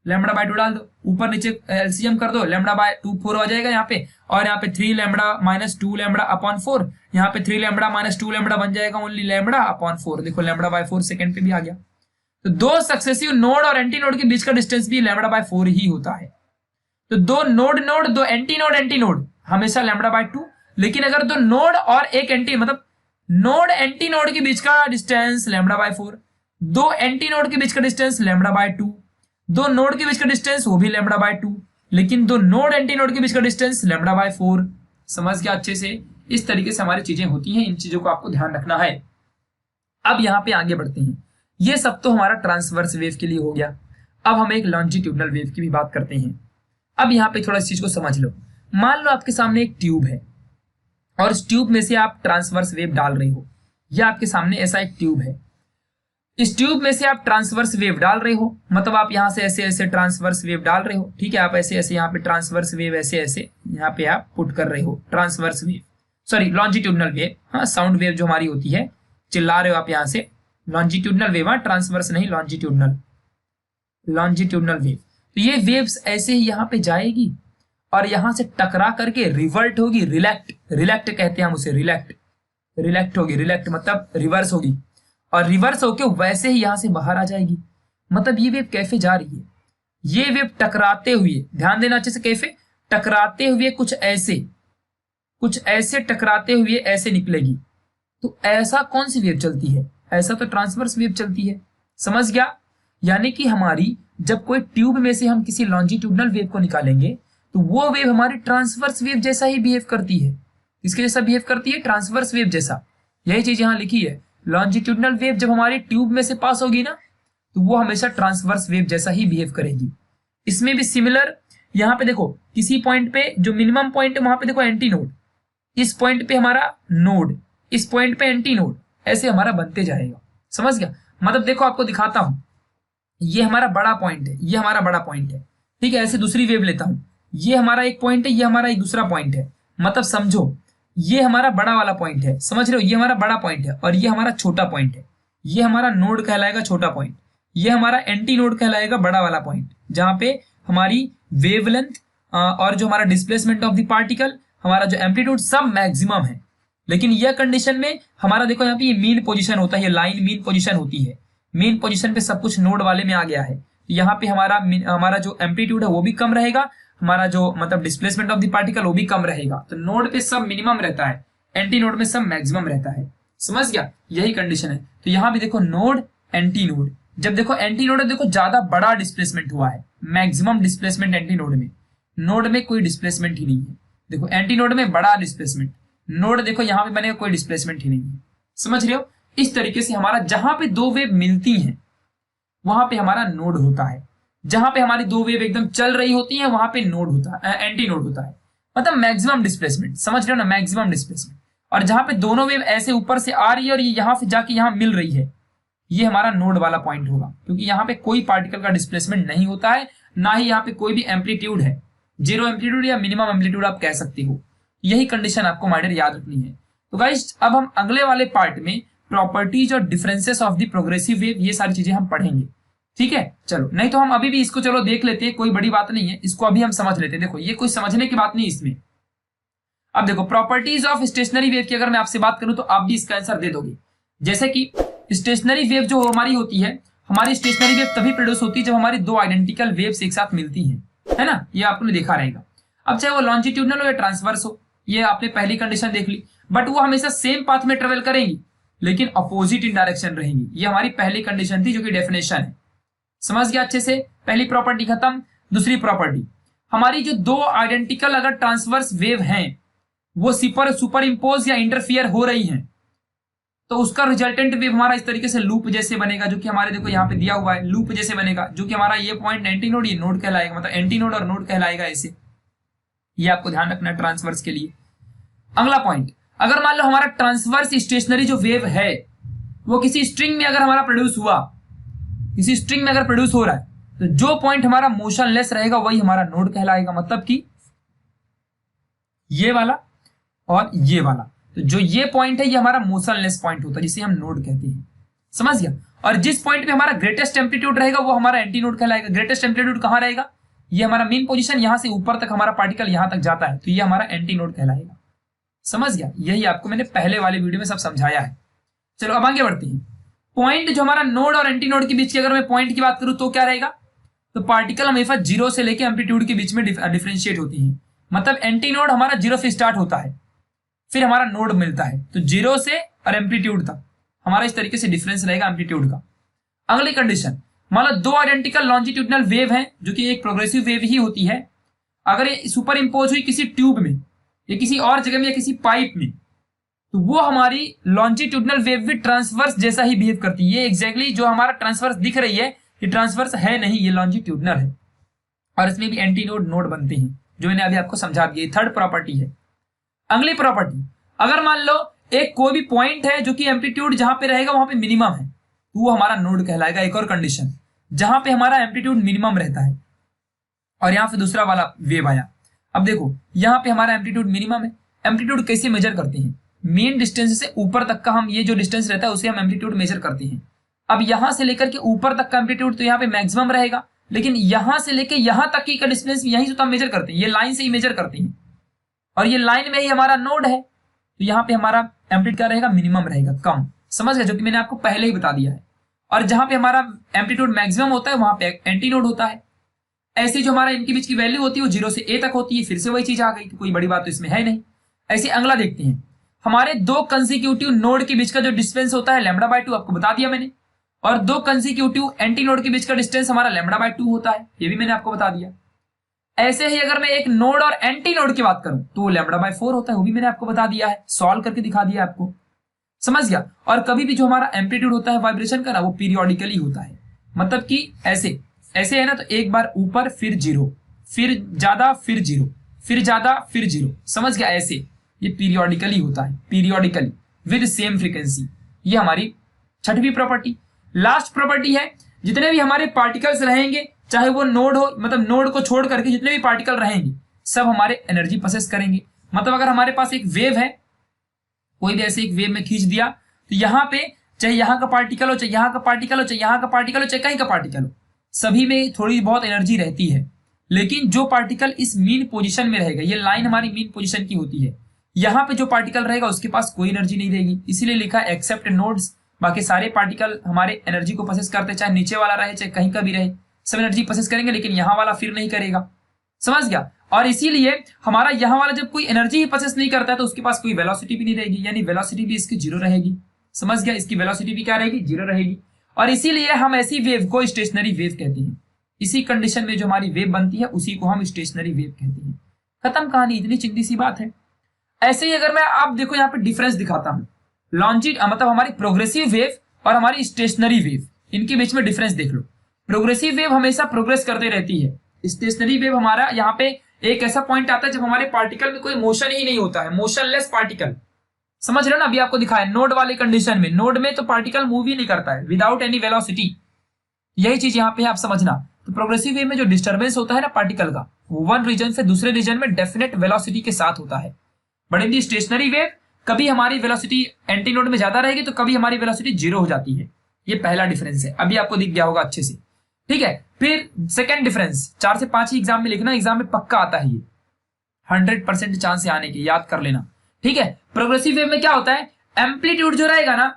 लैम्बडा बाय 2 डाल दो, ऊपर नीचे एलसीएम कर दो, लैम्बडा बाय 2 4 आ जाएगा यहाँ पे, और यहाँ पे 3 लैम्बडा माइनस 2 लैम्बडा अपॉन 4, यहाँ पे 3 लैम्बडा माइनस 2 लैम्बडा बन जाएगा ओनली लैम्बडा अपॉन 4। देखो लैम्बडा बाय 4 सेकंड पे भी आ गया। तो 2 सक्सेसिव नोड और एंटी नोड के बीच का डिस्टेंस भी लैम्बडा बाय 4 ही होता है। तो 2 नोड नोड, 2 एंटी नोड हमेशा लैम्बडा बाय 2, लेकिन अगर 2 नोड और एक एंटी, मतलब नोड एंटी नोड के बीच का डिस्टेंस लैम्बडा बाय 4, दो एंटी नोड के बीच का डिस्टेंस λ/2, दो नोड के बीच का डिस्टेंस वो भी λ/2, लेकिन दो नोड एंटी नोड के बीच का डिस्टेंस λ/4। समझ गया अच्छे से? इस तरीके से हमारी चीजें होती हैं, इन चीजों को आपको ध्यान रखना है। अब यहाँ पे आगे बढ़ते हैं। ये सब तो हमारा ट्रांसवर्स वेव के लिए हो गया। अब हम एक लॉन्जिट्यूडनल वेव की भी बात करते हैं। अब यहाँ पे थोड़ा इस चीज को समझ लो। मान लो आपके सामने एक ट्यूब है और इस ट्यूब में से आप ट्रांसवर्स वेव डाल रहे हो, या आपके सामने ऐसा एक ट्यूब है, इस ट्यूब में से आप ट्रांसवर्स वेव डाल रहे हो, मतलब आप यहाँ से ऐसे ऐसे ट्रांसवर्स वेव डाल रहे हो। ठीक है, आप ऐसे ऐसे यहाँ पे ट्रांसवर्स वेव ऐसे ऐसे यहाँ पे आप पुट कर रहे हो, transverse wave, sorry longitudinal wave, हाँ साउंड वेव जो हमारी होती है, चिल्ला रहे हो आप यहाँ से, लॉन्जिट्यूडनल वेव, हाँ ट्रांसवर्स नहीं, लॉन्जिट्यूडनल, लॉन्जिट्यूडनल वेव। तो ये वेव्स ऐसे ही यहाँ पे जाएगी और यहां से टकरा करके रिवर्ट होगी, रिलेक्ट, रिलेक्ट कहते हैं हम उसे, रिलेक्ट, रिलेक्ट होगी, रिलेक्ट मतलब रिवर्स होगी, और रिवर्स होके वैसे ही यहां से बाहर आ जाएगी। मतलब ये वेव कैफे जा रही है, ये वेव टकराते हुए, ध्यान देना अच्छे से, कैफे टकराते हुए कुछ ऐसे टकराते हुए ऐसे निकलेगी। तो ऐसा कौन सी वेव चलती है? ऐसा तो ट्रांसवर्स वेव चलती है। समझ गया? यानी कि हमारी जब कोई ट्यूब में से हम किसी लॉन्जिट्यूडनल वेव को निकालेंगे तो वो वेव हमारी ट्रांसवर्स वेव जैसा ही बिहेव करती है। इसके जैसा बिहेव करती है, ट्रांसवर्स वेव जैसा। यही चीज यहां लिखी है, लॉन्जिट्यूडनल वेव जब हमारी ट्यूब में से पास होगी ना तो वो हमेशा ट्रांसवर्स वेव जैसा ही बिहेव करेगी। इसमें भी सिमिलर, यहाँ पे देखो किसी पॉइंट पे जो मिनिमम पॉइंट है वहां पे देखो एंटी नोड, इस पॉइंट पे हमारा नोड, इस पॉइंट पे एंटी नोड, ऐसे हमारा बनते जाएगा। समझ गया? मतलब देखो आपको दिखाता हूं, ये हमारा बड़ा पॉइंट है, ये हमारा बड़ा पॉइंट है। ठीक है, ऐसे दूसरी वेव लेता हूं, ये हमारा एक पॉइंट है, ये हमारा एक दूसरा पॉइंट है। मतलब समझो ये हमारा बड़ा वाला पॉइंट है, समझ रहे हो? ये हमारा बड़ा पॉइंट है और ये हमारा छोटा पॉइंट है। ये हमारा नोड कहलाएगा छोटा पॉइंट, ये हमारा एंटी नोड कहलाएगा बड़ा वाला पॉइंट, जहां पे हमारी वेवलेंथ और जो हमारा डिस्प्लेसमेंट ऑफ द पार्टिकल, हमारा जो एम्पलीट्यूड सब मैक्सिमम है। लेकिन यह कंडीशन में हमारा देखो यहाँ पे ये मीन पोजीशन होता है, ये लाइन मीन पोजीशन होती है। मीन पोजीशन पे सब कुछ नोड वाले में आ गया है। यहाँ पे हमारा जो एम्पलीट्यूड है वो भी कम रहेगा, हमारा जो मतलब डिस्प्लेसमेंट ऑफ द पार्टिकल वो भी कम रहेगा। तो नोड पे सब मिनिमम रहता है, एंटी नोड में सब मैक्सिमम रहता है। समझ गया? यही कंडीशन है। तो यहाँ भी देखो नोड एंटी नोड, जब देखो एंटी नोड है, देखो ज्यादा बड़ा डिस्प्लेसमेंट हुआ है, मैक्सिमम डिस्प्लेसमेंट एंटी नोड में, नोड में कोई डिस्प्लेसमेंट ही नहीं है। देखो एंटी नोड में बड़ा डिस्प्लेसमेंट, नोड देखो यहाँ पे बनेगा कोई डिस्प्लेसमेंट ही नहीं है। समझ रहे हो? इस तरीके से हमारा जहां पे दो वेव मिलती हैं वहां पे हमारा नोड होता है, जहां पे हमारी दो वेव एकदम चल रही होती हैं वहां पे नोड होता है, एंटी नोड होता है। मतलब मैक्सिमम डिस्प्लेसमेंट, समझ रहे हो ना, मैक्सिमम डिस्प्लेसमेंट। और जहां पे दोनों वेव ऐसे ऊपर से आ रही है और ये यहां से जाके यहां मिल रही है, ये हमारा नोड वाला पॉइंट होगा, क्योंकि यहाँ पे कोई पार्टिकल का डिस्प्लेसमेंट नहीं होता है, ना ही यहाँ पे कोई भी एम्पलीट्यूड है, जीरो एम्पलीट्यूड या मिनिमम एम्पलीट्यूड आप कह सकते हो। यही कंडीशन आपको माइनर याद रखनी है। तो गाइस अब हम अगले वाले पार्ट में प्रॉपर्टीज और differences of the progressive wave, ये सारी चीजें हम पढ़ेंगे। ठीक है, चलो, नहीं तो हम अभी भी इसको चलो देख लेते हैं, कोई बड़ी बात नहीं है, इसको अभी हम समझ लेते हैं। देखो ये कोई समझने की बात नहीं इसमें। अब देखो प्रॉपर्टीज ऑफ स्टेशनरी वेव की अगर मैं आपसे बात करूं तो आप भी इसका आंसर दे दोगे। जैसे कि स्टेशनरी वेव जो हमारी होती है, हमारी स्टेशनरी वेव तभी प्रोड्यूस होती है जब हमारी दो आइडेंटिकल वेव्स एक साथ मिलती हैं, है ना, ये आपने देखा रहेगा। अब चाहे वो लॉन्जिट्यूडनल हो या ट्रांसवर्स हो, ये आपने पहली कंडीशन देख ली, बट वो हमेशा सेम पाथ में ट्रेवल करेंगी लेकिन अपोजिट इन डायरेक्शन रहेंगी। ये हमारी पहली कंडीशन थी जो कि डेफिनेशन है। समझ गया अच्छे से? पहली प्रॉपर्टी खत्म। दूसरी प्रॉपर्टी, हमारी जो दो आइडेंटिकल अगर ट्रांसवर्स वेव हैं वो सुपर इंपोज या इंटरफियर हो रही हैं तो उसका रिजल्टेंट वेव हमारा इस तरीके से लूप जैसे बनेगा, जो कि हमारे देखो यहाँ पे दिया हुआ है, लूप जैसे बनेगा, जो कि हमारा ये पॉइंट एंटी नोड, ये नोड कहलाएगा, मतलब एंटी नोड और नोड कहलाएगा ऐसे। ये आपको ध्यान रखना है ट्रांसवर्स के लिए। अगला पॉइंट, अगर मान लो हमारा ट्रांसवर्स स्टेशनरी जो वेव है वो किसी स्ट्रिंग में अगर हमारा प्रोड्यूस हुआ, किसी स्ट्रिंग में अगर प्रोड्यूस हो रहा है, तो जो पॉइंट हमारा मोशनलेस रहेगा वही हमारा नोड कहलाएगा। मतलब कि ये वाला और ये वाला, तो जो ये पॉइंट है ये हमारा मोशनलेस पॉइंट होता है जिसे हम नोड कहते हैं। समझ गया? और जिस पॉइंट पे हमारा ग्रेटेस्ट एम्पलीट्यूड रहेगा वो हमारा एंटी नोड कहलाएगा। ग्रेटेस्ट एम्पलीट्यूड कहां रहेगा? ये हमारा मेन पोजीशन, यहां से ऊपर तक हमारा पार्टिकल यहां तक जाता है, तो ये हमारा एंटी नोड कहलाएगा। समझ गया? यही आपको मैंने पहले वाले वीडियो में सब समझाया है। चलो अब आगे बढ़ते हैं। पॉइंट जो हमारा नोड और एंटी नोड के बीच की अगर मैं पॉइंट की बात करूं तो क्या रहेगा? तो पार्टिकल हमेशा जीरो से लेकर एम्पलीट्यूड के बीच में डिफरेंशिएट होती है। मतलब एंटी नोड हमारा जीरो से स्टार्ट होता है, फिर हमारा नोड मिलता है, तो जीरो से और एम्पलीट्यूड तक हमारा इस तरीके से डिफरेंस रहेगा एम्पलीट्यूड का। अगली कंडीशन, मान लो दो आइडेंटिकल लॉन्जिट्यूडनल वेव हैं जो कि एक प्रोग्रेसिव वेव ही होती है, अगर ये सुपर इम्पोज हुई किसी ट्यूब में या किसी और जगह में या किसी पाइप में, तो वो हमारी लॉन्जिट्यूडनल वेव भी ट्रांसवर्स जैसा ही बिहेव करती है। ये एग्जैक्टली जो हमारा ट्रांसवर्स दिख रही है ये ट्रांसवर्स है नहीं, ये लॉन्जिट्यूडनल है और इसमें भी एंटी नोड नोड बनते हैं जो मैंने अभी आपको समझा दिया। थर्ड प्रॉपर्टी है। अगली प्रॉपर्टी, अगर मान लो एक कोई भी पॉइंट है जो कि एम्पलीट्यूड जहां पे रहेगा वहां पे मिनिमम है तो वो हमारा नोड कहलाएगा। एक और कंडीशन, जहां पे हमारा एम्पलीट्यूड मिनिमम रहता है और यहां पे दूसरा वाला वेव आया। अब देखो यहां पे हमारा एम्पलीट्यूड मिनिमम है। एम्पलीट्यूड कैसे मेजर करते हैं? मेन डिस्टेंस से ऊपर तक का हम ये जो डिस्टेंस रहता है उसे हम एम्पलीट्यूड मेजर करते हैं। अब यहां से लेकर के ऊपर तक का एम्पलीट्यूड तो यहाँ पे मैक्सिमम रहेगा, लेकिन यहां से लेकर यहां तक की डिस्टेंस यहीं से तो हम मेजर करते हैं, ये लाइन से ही मेजर करते हैं और ये लाइन में ही हमारा नोड है, तो यहाँ पे हमारा एम्पलीट्यूड क्या रहेगा? मिनिमम रहेगा, कम। समझ गए? जो कि मैंने आपको पहले ही बता दिया है। और जहां पे हमारा एम्पलीट्यूड मैक्सिमम होता है वहां पे एंटी नोड होता है। ऐसे जो हमारा इनके बीच की वैल्यू होती है वो 0 से a तक होती है। फिर से वही चीज आ गई, तो कोई बड़ी बात तो इसमें है नहीं। ऐसे अगला देखते हैं, हमारे दो कंसेक्यूटिव नोड के बीच का जो डिस्टेंस होता है λ/2, आपको बता दिया मैंने। और दो कंसेक्यूटिव एंटी नोड के बीच का डिस्टेंस हमारा λ/2 होता है, ये भी मैंने आपको बता दिया। ऐसे ही अगर मैं एक नोड और एंटी नोड की बात करूं तो वो λ/4 होता है, वो भी मैंने आपको बता दिया है, सॉल्व करके दिखा दिया आपको। समझ गया? और कभी भी जो हमारा एम्पलीट्यूड होता है वाइब्रेशन का ना, वो पीरियोडिकली होता है। मतलब कि ऐसे ऐसे है ना, तो एक बार ऊपर फिर 0, फिर ज्यादा फिर 0, फिर ज्यादा फिर 0। समझ गया? ऐसे ये पीरियोडिकली होता है, पीरियोडिकली विद सेम फ्रीक्वेंसी। ये हमारी छठवीं प्रॉपर्टी। लास्ट प्रॉपर्टी है, जितने भी हमारे पार्टिकल्स रहेंगे, चाहे वो नोड हो, मतलब नोड को छोड़ करके जितने भी पार्टिकल रहेंगे सब हमारे एनर्जी प्रोसेस करेंगे। मतलब अगर हमारे पास एक वेव है, कोई भी ऐसे एक वेव में खींच दिया, तो यहाँ पे चाहे यहाँ का पार्टिकल हो, चाहे यहाँ का पार्टिकल हो, चाहे यहाँ का पार्टिकल हो, चाहे कहीं का पार्टिकल हो, सभी में थोड़ी बहुत एनर्जी रहती है। लेकिन जो पार्टिकल इस मीन पोजीशन में रहेगा, ये लाइन हमारी मीन पोजीशन की होती है, यहाँ पे जो पार्टिकल रहेगा उसके पास कोई एनर्जी नहीं रहेगी। इसीलिए लिखा है एक्सेप्ट नोड्स, बाकी सारे पार्टिकल हमारे एनर्जी को प्रोसेस करते, चाहे नीचे वाला रहे चाहे कहीं का भी रहे, सब एनर्जी प्रोसेस करेंगे, लेकिन यहाँ वाला फिर नहीं करेगा। समझ गया? और इसीलिए हमारा यहाँ वाला जब कोई एनर्जी ही प्रोसेस नहीं करता है तो उसके पास कोई वेलोसिटी भी नहीं रहेगी, यानी वेलोसिटी भी इसकी 0 रहेगी। समझ गया? इसकी वेलोसिटी भी क्या रहेगी? 0 रहेगी। और इसीलिए हम ऐसी वेव को स्टेशनरी वेव कहते हैं। इसी कंडीशन में जो हमारी वेव बनती है उसी को हम स्टेशनरी वेव कहते हैं। खत्म कहानी, इतनी चिंदी सी बात है। ऐसे ही अगर मैं आप देखो यहाँ पे डिफरेंस दिखाता हूँ, मतलब हमारी प्रोग्रेसिव वेव और हमारी स्टेशनरी वेव, इनके बीच में डिफरेंस देख लो। प्रोग्रेसिव वेव हमेशा प्रोग्रेस करते रहती है। स्टेशनरी वेव हमारा यहाँ पे एक ऐसा पॉइंट आता है जब हमारे पार्टिकल में कोई मोशन ही नहीं होता है, मोशनलेस पार्टिकल। समझ रहे हो ना? अभी आपको दिखाया नोड वाले कंडीशन में, नोड में तो पार्टिकल मूव ही नहीं करता है विदाउट एनी वेलोसिटी। यही चीज यहाँ पे आप समझना। तो प्रोग्रेसिव वेव में जो डिस्टर्बेंस होता है ना पार्टिकल का, वो वन रीजन से दूसरे रीजन में डेफिनेट वेलोसिटी के साथ होता है। But in the stationary wave कभी हमारी वेलोसिटी एंटी नोड में ज्यादा रहेगी तो कभी हमारी वेलोसिटी 0 हो जाती है। ये पहला डिफरेंस है, अभी आपको दिख गया होगा अच्छे से। ठीक है, फिर सेकेंड डिफरेंस 4 से 5 ही एग्जाम में लिखना, एग्जाम में पक्का आता है ये, 100% चांस है आने के, याद कर लेना। ठीक है, प्रोग्रेसिव वेव में क्या होता है, एम्पलीट्यूड जो रहेगा ना,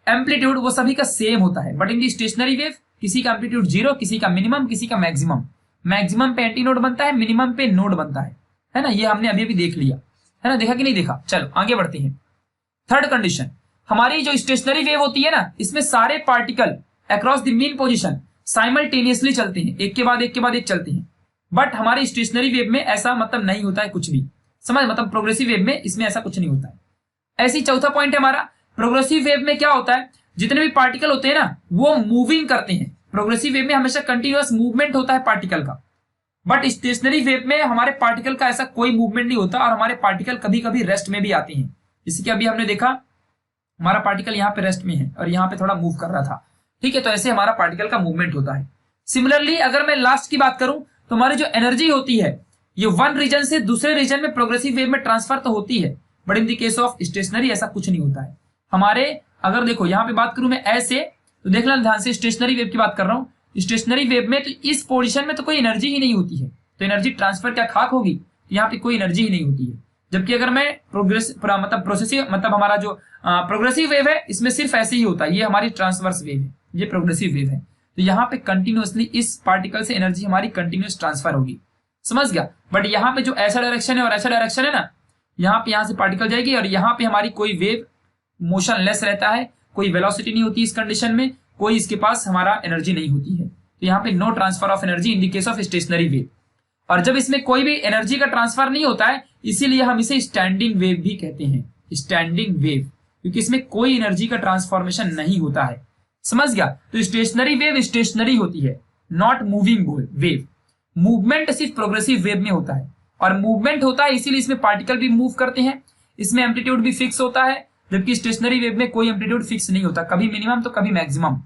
एम्पलीट्यूड वो सभी का सेम होता है। But in the stationary wave किसी का एम्पलीट्यूड 0, किसी का मिनिमम, किसी का मैक्सिमम। मैक्सिमम पे एंटी नोड बनता है, मिनिमम पे नोड बनता है ना? ये हमने अभी अभी देख लिया है ना? देखा कि नहीं देखा? चलो आगे बढ़ते हैं। थर्ड कंडीशन, हमारी जो स्टेशनरी वेव होती है ना, इसमें सारे particle across the mean position simultaneously चलते हैं, एक के बाद एक के बाद एक चलते हैं। बट हमारी स्टेशनरी वेव में ऐसा मतलब नहीं होता है कुछ भी। समझ? मतलब प्रोग्रेसिव वेव में इसमें ऐसा कुछ नहीं होता है। ऐसी चौथा पॉइंट है हमारा, प्रोग्रेसिव वेव में क्या होता है, जितने भी पार्टिकल होते हैं ना वो मूविंग करते हैं। प्रोग्रेसिव वेव में हमेशा कंटिन्यूअस मूवमेंट होता है पार्टिकल का, बट स्टेशनरी वेव में हमारे पार्टिकल का ऐसा कोई मूवमेंट नहीं होता और हमारे पार्टिकल कभी कभी रेस्ट में भी आते हैं। जैसे कि अभी हमने देखा हमारा पार्टिकल यहाँ पे रेस्ट में है और यहाँ पे थोड़ा मूव कर रहा था। ठीक है, तो ऐसे हमारा पार्टिकल का मूवमेंट होता है। सिमिलरली अगर मैं लास्ट की बात करूं तो हमारी जो एनर्जी होती है ये वन रीजन से दूसरे रीजन में प्रोग्रेसिव वेव में ट्रांसफर तो होती है, but in the case of stationary ऐसा कुछ नहीं होता है हमारे। अगर देखो यहाँ पे बात करूं मैं ऐसे, तो देख लेना ध्यान से, स्टेशनरी वेव की बात कर रहा हूँ। स्टेशनरी वेव में तो इस पोजीशन में तो कोई एनर्जी ही नहीं होती है, तो एनर्जी ट्रांसफर क्या खाक होगी? यहाँ पे कोई एनर्जी ही नहीं होती है। जबकि अगर मैं मतलब हमारा जो प्रोग्रेसिव वेव है इसमें सिर्फ ऐसे ही होता है, ये हमारी ट्रांसवर्स वेव है, ये प्रोग्रेसिव वेव है। तो यहाँ पे कंटिन्यूअसली इस पार्टिकल से एनर्जी हमारी कंटिन्यूअस ट्रांसफर होगी। समझ गया? बट यहाँ पे जो ऐसा डायरेक्शन है और ऐसा डायरेक्शन है ना, यहाँ पे यहाँ से पार्टिकल जाएगी और यहाँ पे हमारी कोई वेव मोशनलेस रहता है, कोई वेलोसिटी नहीं होती इस कंडीशन में, कोई इसके पास हमारा एनर्जी नहीं होती है। तो यहाँ पे no transfer of energy in the case of stationary wave. और जब इसमें कोई भी एनर्जी का ट्रांसफर नहीं होता है, इसीलिए हम इसे स्टैंडिंग वेव भी कहते हैं, स्टैंडिंग वेव, क्योंकि इसमें कोई एनर्जी का ट्रांसफॉर्मेशन नहीं होता है। समझ गया? तो स्टेशनरी वेव स्टेशनरी होती है, नॉट मूविंग वेव। मूवमेंट सिर्फ प्रोग्रेसिव वेव में होता है, और मूवमेंट होता है इसीलिए इसमें पार्टिकल भी मूव करते हैं, इसमें एम्पलीट्यूड भी फिक्स होता है, जबकि स्टेशनरी वेव में कोई एम्पलीट्यूड फिक्स नहीं होता, कभी मिनिमम तो कभी मैक्सिमम।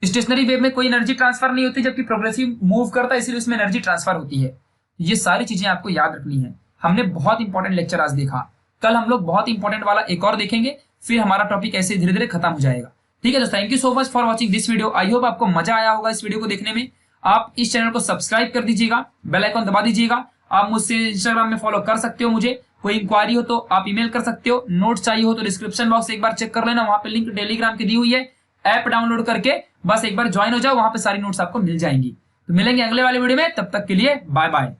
स्टेशनरी वेव में कोई एनर्जी ट्रांसफर नहीं होती, जबकि प्रोग्रेसिव मूव करता है इसलिए उसमें एनर्जी ट्रांसफर होती है। ये सारी चीजें आपको याद रखनी है। हमने बहुत इंपॉर्टेंट लेक्चर आज देखा, कल हम लोग बहुत इंपॉर्टेंट वाला एक और देखेंगे, फिर हमारा टॉपिक ऐसे धीरे धीरे खत्म हो जाएगा। ठीक है दोस्तों, thank you so much for watching this video. I hope आपको मजा आया होगा इस वीडियो को देखने में। आप इस चैनल को सब्सक्राइब कर दीजिएगा, बेल आइकन दबा दीजिएगा। आप मुझसे इंस्टाग्राम में फॉलो कर सकते हो, मुझे कोई इंक्वायरी हो तो आप ईमेल कर सकते हो, नोट्स चाहिए हो तो डिस्क्रिप्शन बॉक्स एक बार चेक कर लेना, वहां पे लिंक टेलीग्राम की दी हुई है। ऐप डाउनलोड करके बस एक बार ज्वाइन हो जाओ, वहां पे सारी नोट्स आपको मिल जाएंगी। तो मिलेंगे अगले वाले वीडियो में, तब तक के लिए बाय बाय।